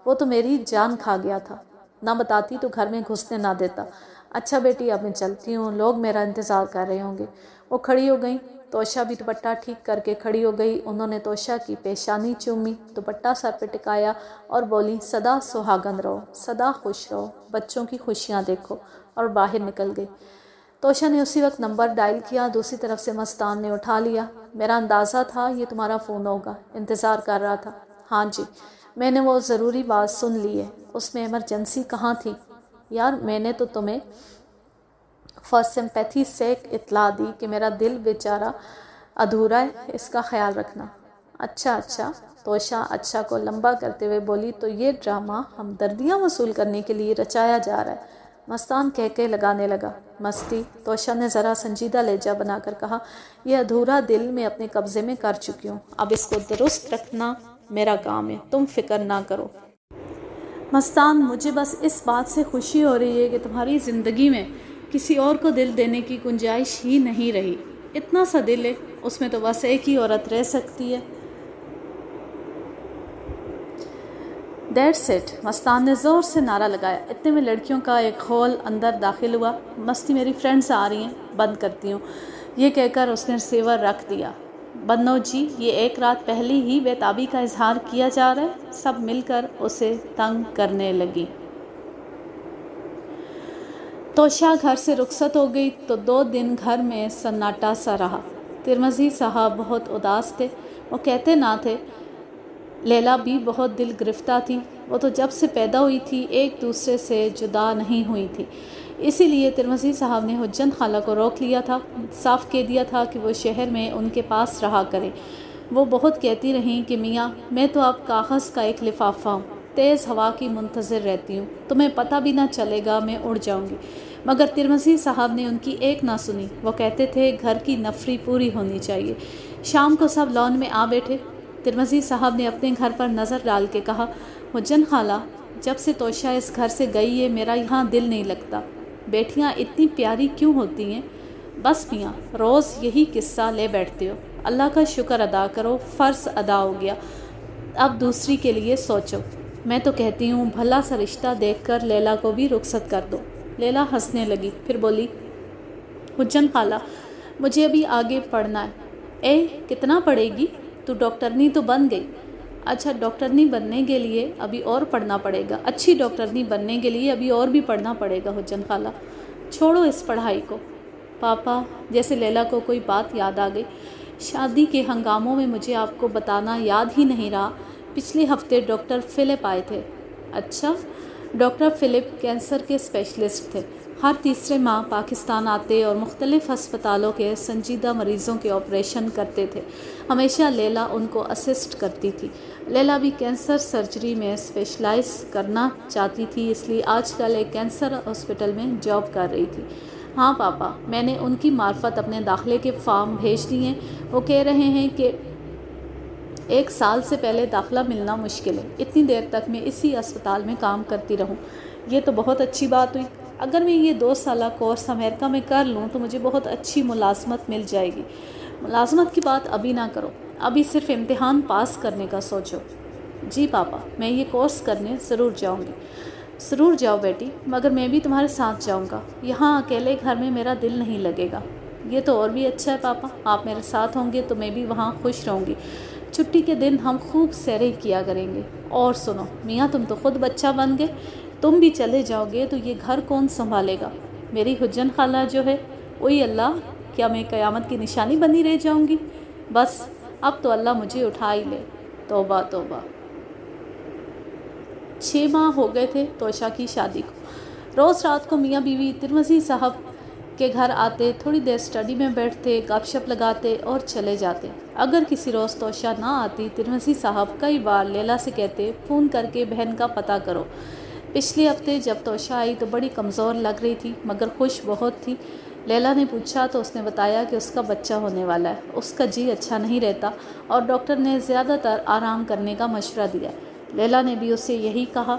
وہ تو میری جان کھا گیا تھا. نہ بتاتی تو گھر میں گھسنے نہ دیتا. اچھا بیٹی، اب میں چلتی ہوں، لوگ میرا انتظار کر رہے ہوں گے. وہ کھڑی ہو گئیں. توشہ بھی دوپٹہ ٹھیک کر کے کھڑی ہو گئی. انہوں نے توشہ کی پیشانی چومی، دوپٹہ سر پہ ٹکایا اور بولی، سدا سہاگن رہو، سدا خوش رہو، بچوں کی خوشیاں دیکھو، اور باہر نکل گئی. توشہ نے اسی وقت نمبر ڈائل کیا. دوسری طرف سے مستان نے اٹھا لیا. میرا اندازہ تھا یہ تمہارا فون ہوگا، انتظار کر رہا تھا. ہاں جی، میں نے وہ ضروری بات سن لی ہے. اس میں ایمرجنسی کہاں تھی؟ یار میں نے تو تمہیں فار سمپیتھی سے اطلاع دی کہ میرا دل بیچارہ ادھورا ہے، اس کا خیال رکھنا۔ اچھا اچھا، توشا اچھا کو لمبا کرتے ہوئے بولی، تو یہ ڈرامہ ہمدردیاں وصول کرنے کے لیے رچایا جا رہا ہے۔ مستان کہکے لگانے لگا۔ مستی، توشا نے ذرا سنجیدہ لہجہ بنا کر کہا، یہ ادھورا دل میں اپنے قبضے میں کر چکی ہوں، اب اس کو درست رکھنا میرا کام ہے، تم فکر نہ کرو۔ مستان، مجھے بس اس بات سے خوشی ہو رہی ہے کہ تمہاری زندگی میں کسی اور کو دل دینے کی گنجائش ہی نہیں رہی۔ اتنا سا دل ہے، اس میں تو بس ایک ہی عورت رہ سکتی ہے۔ دیٹس اٹ، مستان نے زور سے نعرہ لگایا۔ اتنے میں لڑکیوں کا ایک خول اندر داخل ہوا۔ مستی، میری فرینڈس آ رہی ہیں، بند کرتی ہوں، یہ کہہ کر اس نے ریسیور رکھ دیا۔ بنو جی، یہ ایک رات پہلے ہی بے تابی کا اظہار کیا جا رہا ہے۔ سب مل کر اسے تنگ کرنے لگی۔ توشا گھر سے رخصت ہو گئی تو 2 دن گھر میں سناٹا سا رہا۔ ترمذی صاحب بہت اداس تھے۔ وہ کہتے نہ تھے، لیلا بھی بہت دل گرفتہ تھی۔ وہ تو جب سے پیدا ہوئی تھی ایک دوسرے سے جدا نہیں ہوئی تھی۔ اسی لیے ترمذی صاحب نے حجن خالہ کو روک لیا تھا، صاف کہہ دیا تھا کہ وہ شہر میں ان کے پاس رہا کرے۔ وہ بہت کہتی رہیں کہ میاں، میں تو اب کاغذ کا ایک لفافہ ہوں، تیز ہوا کی منتظر رہتی ہوں، تمہیں پتہ بھی نہ چلے گا، میں اڑ جاؤں گی۔ مگر ترمذی صاحب نے ان کی ایک نہ سنی۔ وہ کہتے تھے گھر کی نفری پوری ہونی چاہیے۔ شام کو سب لان میں آ بیٹھے۔ ترمذی صاحب نے اپنے گھر پر نظر ڈال کے کہا، حجن خالہ، جب سے توشا اس گھر سے گئی ہے میرا یہاں دل نہیں لگتا۔ بیٹیاں اتنی پیاری کیوں ہوتی ہیں؟ بس میاں، روز یہی قصہ لے بیٹھتے ہو۔ اللہ کا شکر ادا کرو، فرض ادا ہو گیا، اب دوسری کے لیے سوچو۔ میں تو کہتی ہوں بھلا سا رشتہ دیکھ کر لیلا کو بھی رخصت کر دو۔ لیلا ہنسنے لگی، پھر بولی، حجن خالہ، مجھے ابھی آگے پڑھنا ہے۔ کتنا پڑھے گی؟ تو ڈاکٹرنی تو بن گئی۔ اچھا، ڈاکٹرنی بننے کے لیے ابھی اور پڑھنا پڑے گا؟ اچھی ڈاکٹرنی بننے کے لیے ابھی اور بھی پڑھنا پڑے گا حجن خالہ۔ چھوڑو اس پڑھائی کو۔ پاپا، جیسے لیلا کو کوئی بات یاد آ گئی، شادی کے ہنگاموں میں مجھے آپ کو بتانا یاد ہی نہیں رہا، پچھلے ہفتے ڈاکٹر فلپ آئے تھے۔ اچھا؟ ڈاکٹر فلپ کینسر کے اسپیشلسٹ تھے، ہر تیسرے ماہ پاکستان آتے اور مختلف ہسپتالوں کے سنجیدہ مریضوں کے آپریشن کرتے تھے۔ ہمیشہ لیلا ان کو اسسٹ کرتی تھی۔ لیلا بھی کینسر سرجری میں اسپیشلائز کرنا چاہتی تھی، اس لیے آج کل ایک کینسر ہاسپٹل میں جاب کر رہی تھی۔ ہاں پاپا، میں نے ان کی معرفت اپنے داخلے کے فارم بھیج دیے ہیں۔ وہ کہہ رہے ہیں کہ 1 سال سے پہلے داخلہ ملنا مشکل ہے۔ اتنی دیر تک میں اسی اسپتال میں کام کرتی رہوں۔ یہ تو بہت اچھی بات ہوئی۔ اگر میں یہ 2 سالہ کورس امریکہ میں کر لوں تو مجھے بہت اچھی ملازمت مل جائے گی۔ ملازمت کی بات ابھی نہ کرو، ابھی صرف امتحان پاس کرنے کا سوچو۔ جی پاپا، میں یہ کورس کرنے ضرور جاؤں گی۔ ضرور جاؤ بیٹی، مگر میں بھی تمہارے ساتھ جاؤں گا، یہاں اکیلے گھر میں میرا دل نہیں لگے گا۔ یہ تو اور بھی اچھا ہے پاپا، آپ میرے ساتھ ہوں گے تو میں بھی وہاں خوش رہوں گی۔ چھٹی کے دن ہم خوب سیریں کیا کریں گے۔ اور سنو میاں، تم تو خود بچہ بن گئے، تم بھی چلے جاؤ گے تو یہ گھر کون سنبھالے گا؟ میری حجن خالہ جو ہے، اوئی اللہ، کیا میں قیامت کی نشانی بنی رہ جاؤں گی؟ بس اب تو اللہ مجھے اٹھا ہی لے۔ توبہ توبہ۔ 6 ماہ ہو گئے تھے توشا کی شادی کو۔ روز رات کو میاں بیوی ترمذی صاحب کے گھر آتے، تھوڑی دیر اسٹڈی میں بیٹھتے، گپ شپ لگاتے اور چلے جاتے۔ اگر کسی روز توشا نہ آتی، ترمذی صاحب کئی بار لیلا سے کہتے، فون کر کے بہن کا پتہ کرو۔ پچھلے ہفتے جب توشا آئی تو بڑی کمزور لگ رہی تھی، مگر خوش بہت تھی۔ لیلا نے پوچھا تو اس نے بتایا کہ اس کا بچہ ہونے والا ہے، اس کا جی اچھا نہیں رہتا اور ڈاکٹر نے زیادہ تر آرام کرنے کا مشورہ دیا۔ لیلا نے بھی اسے یہی کہا۔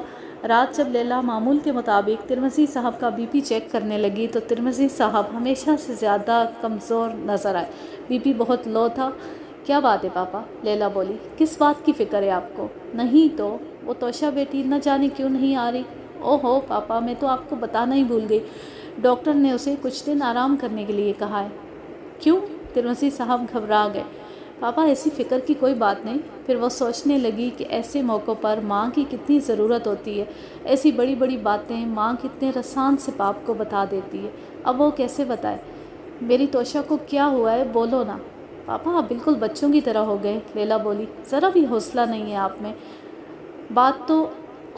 رات جب لیلا معمول کے مطابق ترمذی صاحب کا بی پی چیک کرنے لگی تو ترمذی صاحب ہمیشہ سے زیادہ کمزور نظر آئے، بی پی بہت لو تھا۔ کیا بات ہے پاپا؟ لیلا بولی، کس بات کی فکر ہے آپ کو؟ نہیں تو وہ توشا بیٹی نہ جانے کیوں نہیں آ رہی؟ او ہو پاپا، میں تو آپ کو بتانا ہی بھول گئی، ڈاکٹر نے اسے کچھ دن آرام کرنے کے لیے کہا ہے۔ کیوں؟ ترمذی صاحب گھبرا گئے۔ پاپا ایسی فکر کی کوئی بات نہیں۔ پھر وہ سوچنے لگی کہ ایسے موقعوں پر ماں کی کتنی ضرورت ہوتی ہے، ایسی بڑی بڑی باتیں ماں کتنے رسان سے باپ کو بتا دیتی ہے۔ اب وہ کیسے بتائے؟ میری توشا کو کیا ہوا ہے، بولو نا۔ پاپا آپ بالکل بچوں کی طرح ہو گئے، لیلا بولی، ذرا بھی حوصلہ نہیں ہے آپ میں۔ بات تو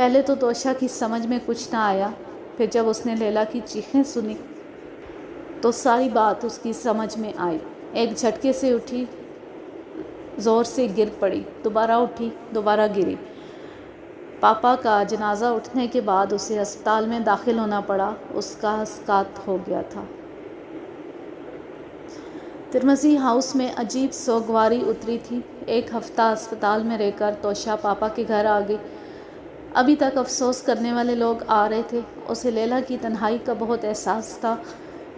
پہلے تو توشا کی سمجھ میں کچھ نہ آیا، پھر جب اس نے لیلا کی چیخیں سنی تو ساری بات اس کی سمجھ میں آئی۔ ایک جھٹکے سے اٹھی، زور سے گر پڑی، دوبارہ اٹھی، دوبارہ گری۔ پاپا کا جنازہ اٹھنے کے بعد اسے ہسپتال میں داخل ہونا پڑا، اس کا اسقاط ہو گیا تھا۔ ترمزی ہاؤس میں عجیب سوگواری اتری تھی۔ ایک ہفتہ ہسپتال میں رہ کر توشا پاپا کے گھر آ گئی۔ ابھی تک افسوس کرنے والے لوگ آ رہے تھے، اسے لیلا کی تنہائی کا بہت احساس تھا۔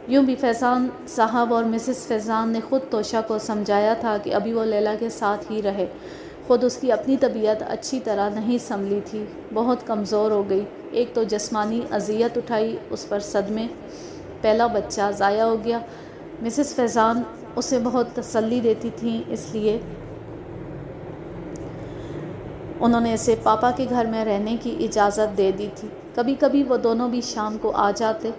یوں بھی فیضان صاحب اور مسز فیضان نے خود توشا کو سمجھایا تھا کہ ابھی وہ لیلا کے ساتھ ہی رہے۔ خود اس کی اپنی طبیعت اچھی طرح نہیں سنبھلی تھی، بہت کمزور ہو گئی۔ ایک تو جسمانی اذیت اٹھائی، اس پر صدمے، پہلا بچہ ضائع ہو گیا۔ مسز فیضان اسے بہت تسلی دیتی تھیں، اس لیے انہوں نے اسے پاپا کے گھر میں رہنے کی اجازت دے دی تھی۔ کبھی کبھی وہ دونوں بھی شام کو آ جاتے۔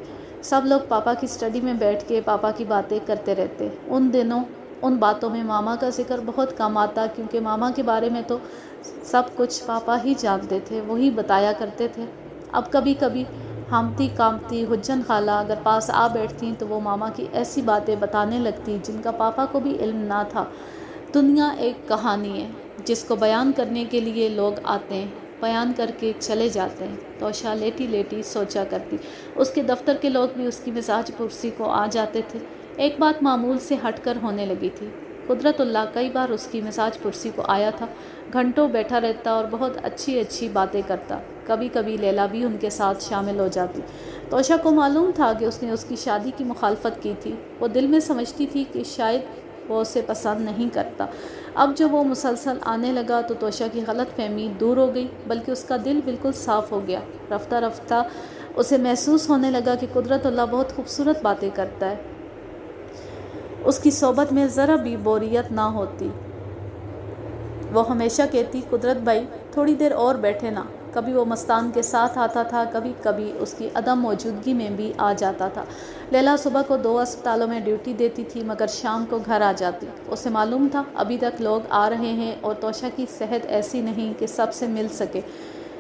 سب لوگ پاپا کی اسٹڈی میں بیٹھ کے پاپا کی باتیں کرتے رہتے۔ ان دنوں ان باتوں میں ماما کا ذکر بہت کم آتا، کیونکہ ماما کے بارے میں تو سب کچھ پاپا ہی جانتے تھے، وہی بتایا کرتے تھے۔ اب کبھی کبھی ہامتی کامتی حجن خالہ اگر پاس آ بیٹھتیں تو وہ ماما کی ایسی باتیں بتانے لگتی جن کا پاپا کو بھی علم نہ تھا۔ دنیا ایک کہانی ہے جس کو بیان کرنے کے لیے لوگ آتے ہیں، بیان کر کے چلے جاتے ہیں۔ توشا لیٹی لیٹی سوچا کرتی۔ اس کے دفتر کے لوگ بھی اس کی مزاج پرسی کو آ جاتے تھے۔ ایک بات معمول سے ہٹ کر ہونے لگی تھی۔ قدرت اللہ کئی بار اس کی مزاج پرسی کو آیا تھا، گھنٹوں بیٹھا رہتا اور بہت اچھی اچھی باتیں کرتا۔ کبھی کبھی لیلا بھی ان کے ساتھ شامل ہو جاتی۔ توشا کو معلوم تھا کہ اس نے اس کی شادی کی مخالفت کی تھی۔ وہ دل میں سمجھتی تھی کہ شاید وہ اسے پسند نہیں کرتا۔ اب جب وہ مسلسل آنے لگا تو توشا کی غلط فہمی دور ہو گئی، بلکہ اس کا دل بالکل صاف ہو گیا۔ رفتہ رفتہ اسے محسوس ہونے لگا کہ قدرت اللہ بہت خوبصورت باتیں کرتا ہے۔ اس کی صحبت میں ذرا بھی بوریت نہ ہوتی۔ وہ ہمیشہ کہتی، قدرت بھائی تھوڑی دیر اور بیٹھے نا۔ کبھی وہ مستان کے ساتھ آتا تھا، کبھی کبھی اس کی عدم موجودگی میں بھی آ جاتا تھا۔ لیلا صبح کو 2 اسپتالوں میں ڈیوٹی دیتی تھی، مگر شام کو گھر آ جاتی۔ اسے معلوم تھا ابھی تک لوگ آ رہے ہیں اور توشا کی صحت ایسی نہیں کہ سب سے مل سکے۔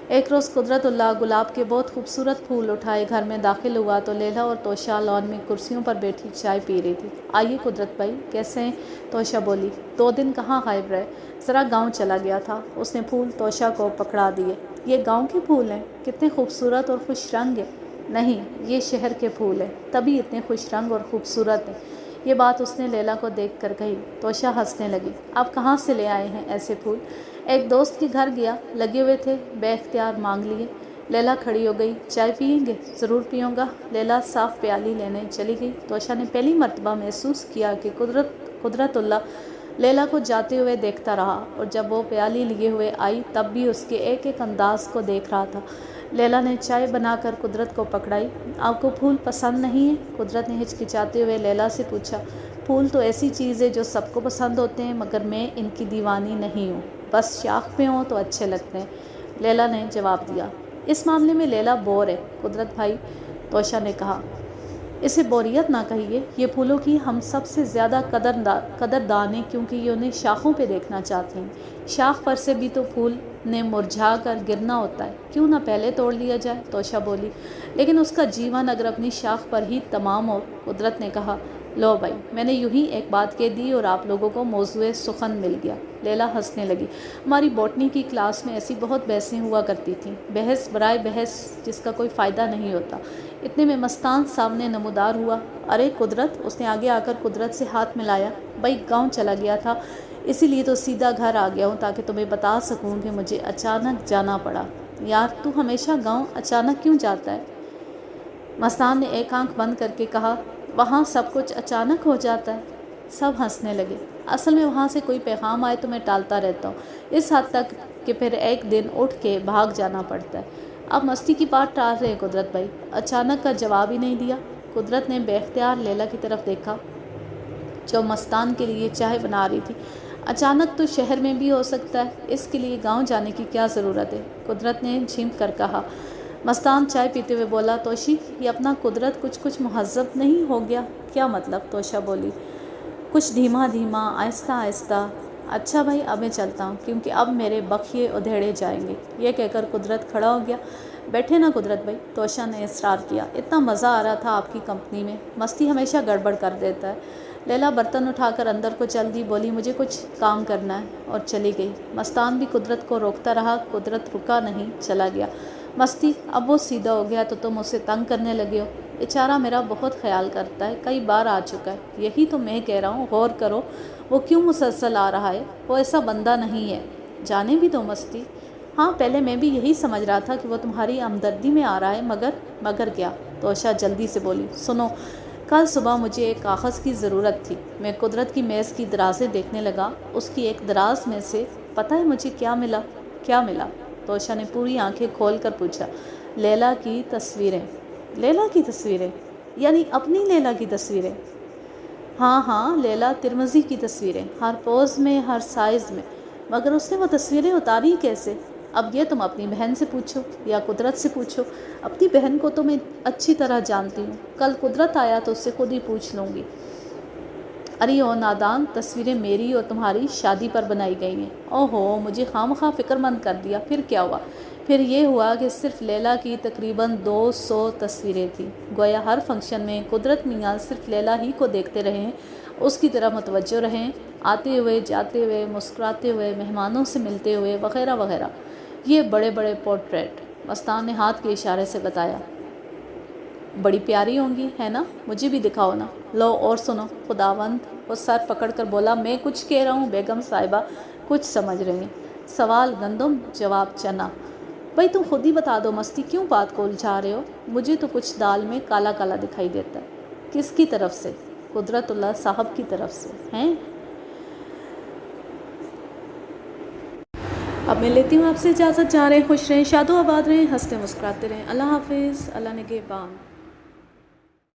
ایک روز قدرت اللہ گلاب کے بہت خوبصورت پھول اٹھائے گھر میں داخل ہوا تو لیلا اور توشا لان میں کرسیوں پر بیٹھی چائے پی رہی تھی۔ آئیے قدرت بھائی، کیسے ہیں؟ توشا بولی۔ 2 دن کہاں غائب رہے؟ ذرا گاؤں چلا گیا تھا۔ اس نے پھول توشا کو پکڑا دیے۔ یہ گاؤں کے پھول ہیں، کتنے خوبصورت اور خوش رنگ ہیں۔ نہیں، یہ شہر کے پھول ہیں، تبھی اتنے خوش رنگ اور خوبصورت ہیں۔ یہ بات اس نے لیلا کو دیکھ کر کہی۔ توشا ہنسنے لگی۔ آپ کہاں سے لے آئے ہیں ایسے پھول؟ ایک دوست کے گھر گیا، لگے ہوئے تھے، بے اختیار مانگ لیے۔ لیلا کھڑی ہو گئی۔ چائے پئیں گے؟ ضرور پیوں گا۔ لیلا صاف پیالی لینے چلی گئی۔ توشا نے پہلی مرتبہ محسوس کیا کہ قدرت اللہ لیلا کو جاتے ہوئے دیکھتا رہا، اور جب وہ پیالی لیے ہوئے آئی تب بھی اس کے ایک ایک انداز کو دیکھ رہا تھا۔ لیلا نے چائے بنا کر قدرت کو پکڑائی۔ آپ کو پھول پسند نہیں ہیں؟ قدرت نے ہچکچاتے ہوئے لیلا سے پوچھا۔ پھول تو ایسی چیز ہے جو سب کو پسند ہوتے ہیں، مگر میں ان کی دیوانی نہیں ہوں، بس شاخ پہ ہوں تو اچھے لگتے ہیں، لیلا نے جواب دیا۔ اس معاملے میں لیلا بور ہے قدرت بھائی، توشا نے کہا۔ اسے بوریت نہ کہیے، یہ پھولوں کی ہم سب سے زیادہ قدردان ہیں، کیونکہ یہ انہیں شاخوں پہ دیکھنا چاہتے ہیں۔ شاخ پر سے بھی تو پھول نے مرجھا کر گرنا ہوتا ہے، کیوں نہ پہلے توڑ لیا جائے؟ توشا بولی۔ لیکن اس کا جیون اگر اپنی شاخ پر ہی تمام ہو، قدرت نے کہا۔ لو بھائی، میں نے یوں ہی ایک بات کہہ دی اور آپ لوگوں کو موضوع سخن مل گیا۔ لیلا ہنسنے لگی۔ ہماری بوٹنی کی کلاس میں ایسی بہت بحثیں ہوا کرتی تھیں، بحث برائے بحث جس کا کوئی فائدہ نہیں ہوتا۔ اتنے میں مستان سامنے نمودار ہوا۔ ارے قدرت! اس نے آگے آ کر قدرت سے ہاتھ ملایا۔ بھائی گاؤں چلا گیا تھا، اسی لیے تو سیدھا گھر آ گیا ہوں تاکہ تمہیں بتا سکوں کہ مجھے اچانک جانا پڑا۔ یار تو ہمیشہ گاؤں اچانک کیوں جاتا ہے؟ مستان نے ایک آنکھ بند کر کے کہا۔ وہاں سب کچھ اچانک ہو جاتا ہے۔ سب ہنسنے لگے۔ اصل میں وہاں سے کوئی پیغام آئے تو میں ٹالتا رہتا ہوں، اس حد تک کہ پھر ایک دن اٹھ کے بھاگ جانا پڑتا ہے۔ اب مستی کی بات ٹال رہے ہیں قدرت بھائی؟ اچانک کا جواب ہی نہیں دیا۔ قدرت نے بے اختیار لیلا کی طرف دیکھا جو مستان کے لیے چائے بنا رہی تھی۔ اچانک تو شہر میں بھی ہو سکتا ہے، اس کے لیے گاؤں جانے کی کیا ضرورت ہے؟ قدرت نے جھمک کر کہا۔ مستان چائے پیتے ہوئے بولا۔ توشی، یہ اپنا قدرت کچھ مہذب نہیں ہو گیا؟ کیا مطلب؟ توشا بولی۔ کچھ دھیما دھیما، آہستہ آہستہ۔ اچھا بھائی اب میں چلتا ہوں کیونکہ اب میرے بخیے ادھیڑے جائیں گے۔ یہ کہہ کر قدرت کھڑا ہو گیا۔ بیٹھے نا قدرت بھائی، توشہ نے اصرار کیا۔ اتنا مزہ آ رہا تھا آپ کی کمپنی میں، مستی ہمیشہ گڑبڑ کر دیتا ہے۔ لیلا برتن اٹھا کر اندر کو چل دی، بولی مجھے کچھ کام کرنا ہے، اور چلی گئی۔ مستان بھی قدرت کو روکتا رہا، قدرت رکا نہیں، چلا گیا۔ مستی اب وہ سیدھا ہو گیا تو تم اسے تنگ کرنے لگے ہو۔ بیچارہ میرا بہت خیال کرتا ہے، کئی بار آ چکا ہے۔ یہی تو میں کہہ رہا ہوں، غور کرو وہ کیوں مسلسل آ رہا ہے، وہ ایسا بندہ نہیں ہے۔ جانے بھی دو مستی۔ ہاں پہلے میں بھی یہی سمجھ رہا تھا کہ وہ تمہاری ہمدردی میں آ رہا ہے، مگر کیا؟ توشہ جلدی سے بولی، سنو، کل صبح مجھے ایک کاغذ کی ضرورت تھی۔ میں قدرت کی میز کی درازیں دیکھنے لگا، اس کی ایک دراز میں سے پتہ ہے مجھے کیا ملا؟ کیا ملا؟ توشہ نے پوری آنکھیں کھول کر پوچھا۔ لیلا کی تصویریں۔ لیلا کی تصویریں؟ یعنی اپنی لیلا کی تصویریں؟ ہاں لیلا ترمزی کی تصویریں، ہر پوز میں، ہر سائز میں۔ مگر اس نے وہ تصویریں اتاری کیسے؟ اب یہ تم اپنی بہن سے پوچھو یا قدرت سے پوچھو۔ اپنی بہن کو تو میں اچھی طرح جانتی ہوں، کل قدرت آیا تو اس سے خود ہی پوچھ لوں گی۔ ارے او نادان، تصویریں میری اور تمہاری شادی پر بنائی گئی ہیں۔ اوہو، مجھے خواہ فکر مند کر دیا۔ پھر کیا ہوا؟ پھر یہ ہوا کہ صرف لیلا کی تقریباً 200 تصویریں تھیں۔ گویا ہر فنکشن میں قدرت میاں صرف لیلا ہی کو دیکھتے رہے ہیں، اس کی طرف متوجہ رہے، آتے ہوئے، جاتے ہوئے، مسکراتے ہوئے، مہمانوں سے ملتے ہوئے، وغیرہ وغیرہ۔ یہ بڑے بڑے پورٹریٹ، مستان نے ہاتھ کے اشارے سے بتایا۔ بڑی پیاری ہوں گی، ہے نا؟ مجھے بھی دکھاؤ نا۔ لو اور سنو۔ خداوند وہ سر پکڑ کر بولا، میں کچھ کہہ رہا ہوں بیگم صاحبہ کچھ سمجھ رہے ہیں۔ سوال گندم، جواب چنا۔ بھائی تم خود ہی بتا دو مستی، کیوں بات کو الجھا رہے ہو؟ مجھے تو کچھ دال میں کالا کالا دکھائی دیتا ہے۔ کس کی طرف سے؟ قدرت اللہ صاحب کی طرف سے ہیں۔ اب میں لیتی ہوں آپ سے اجازت، جا رہے ہیں، خوش رہیں، شاد و آباد رہیں، ہنستے مسکراتے رہیں۔ اللہ حافظ، اللہ نگہبان۔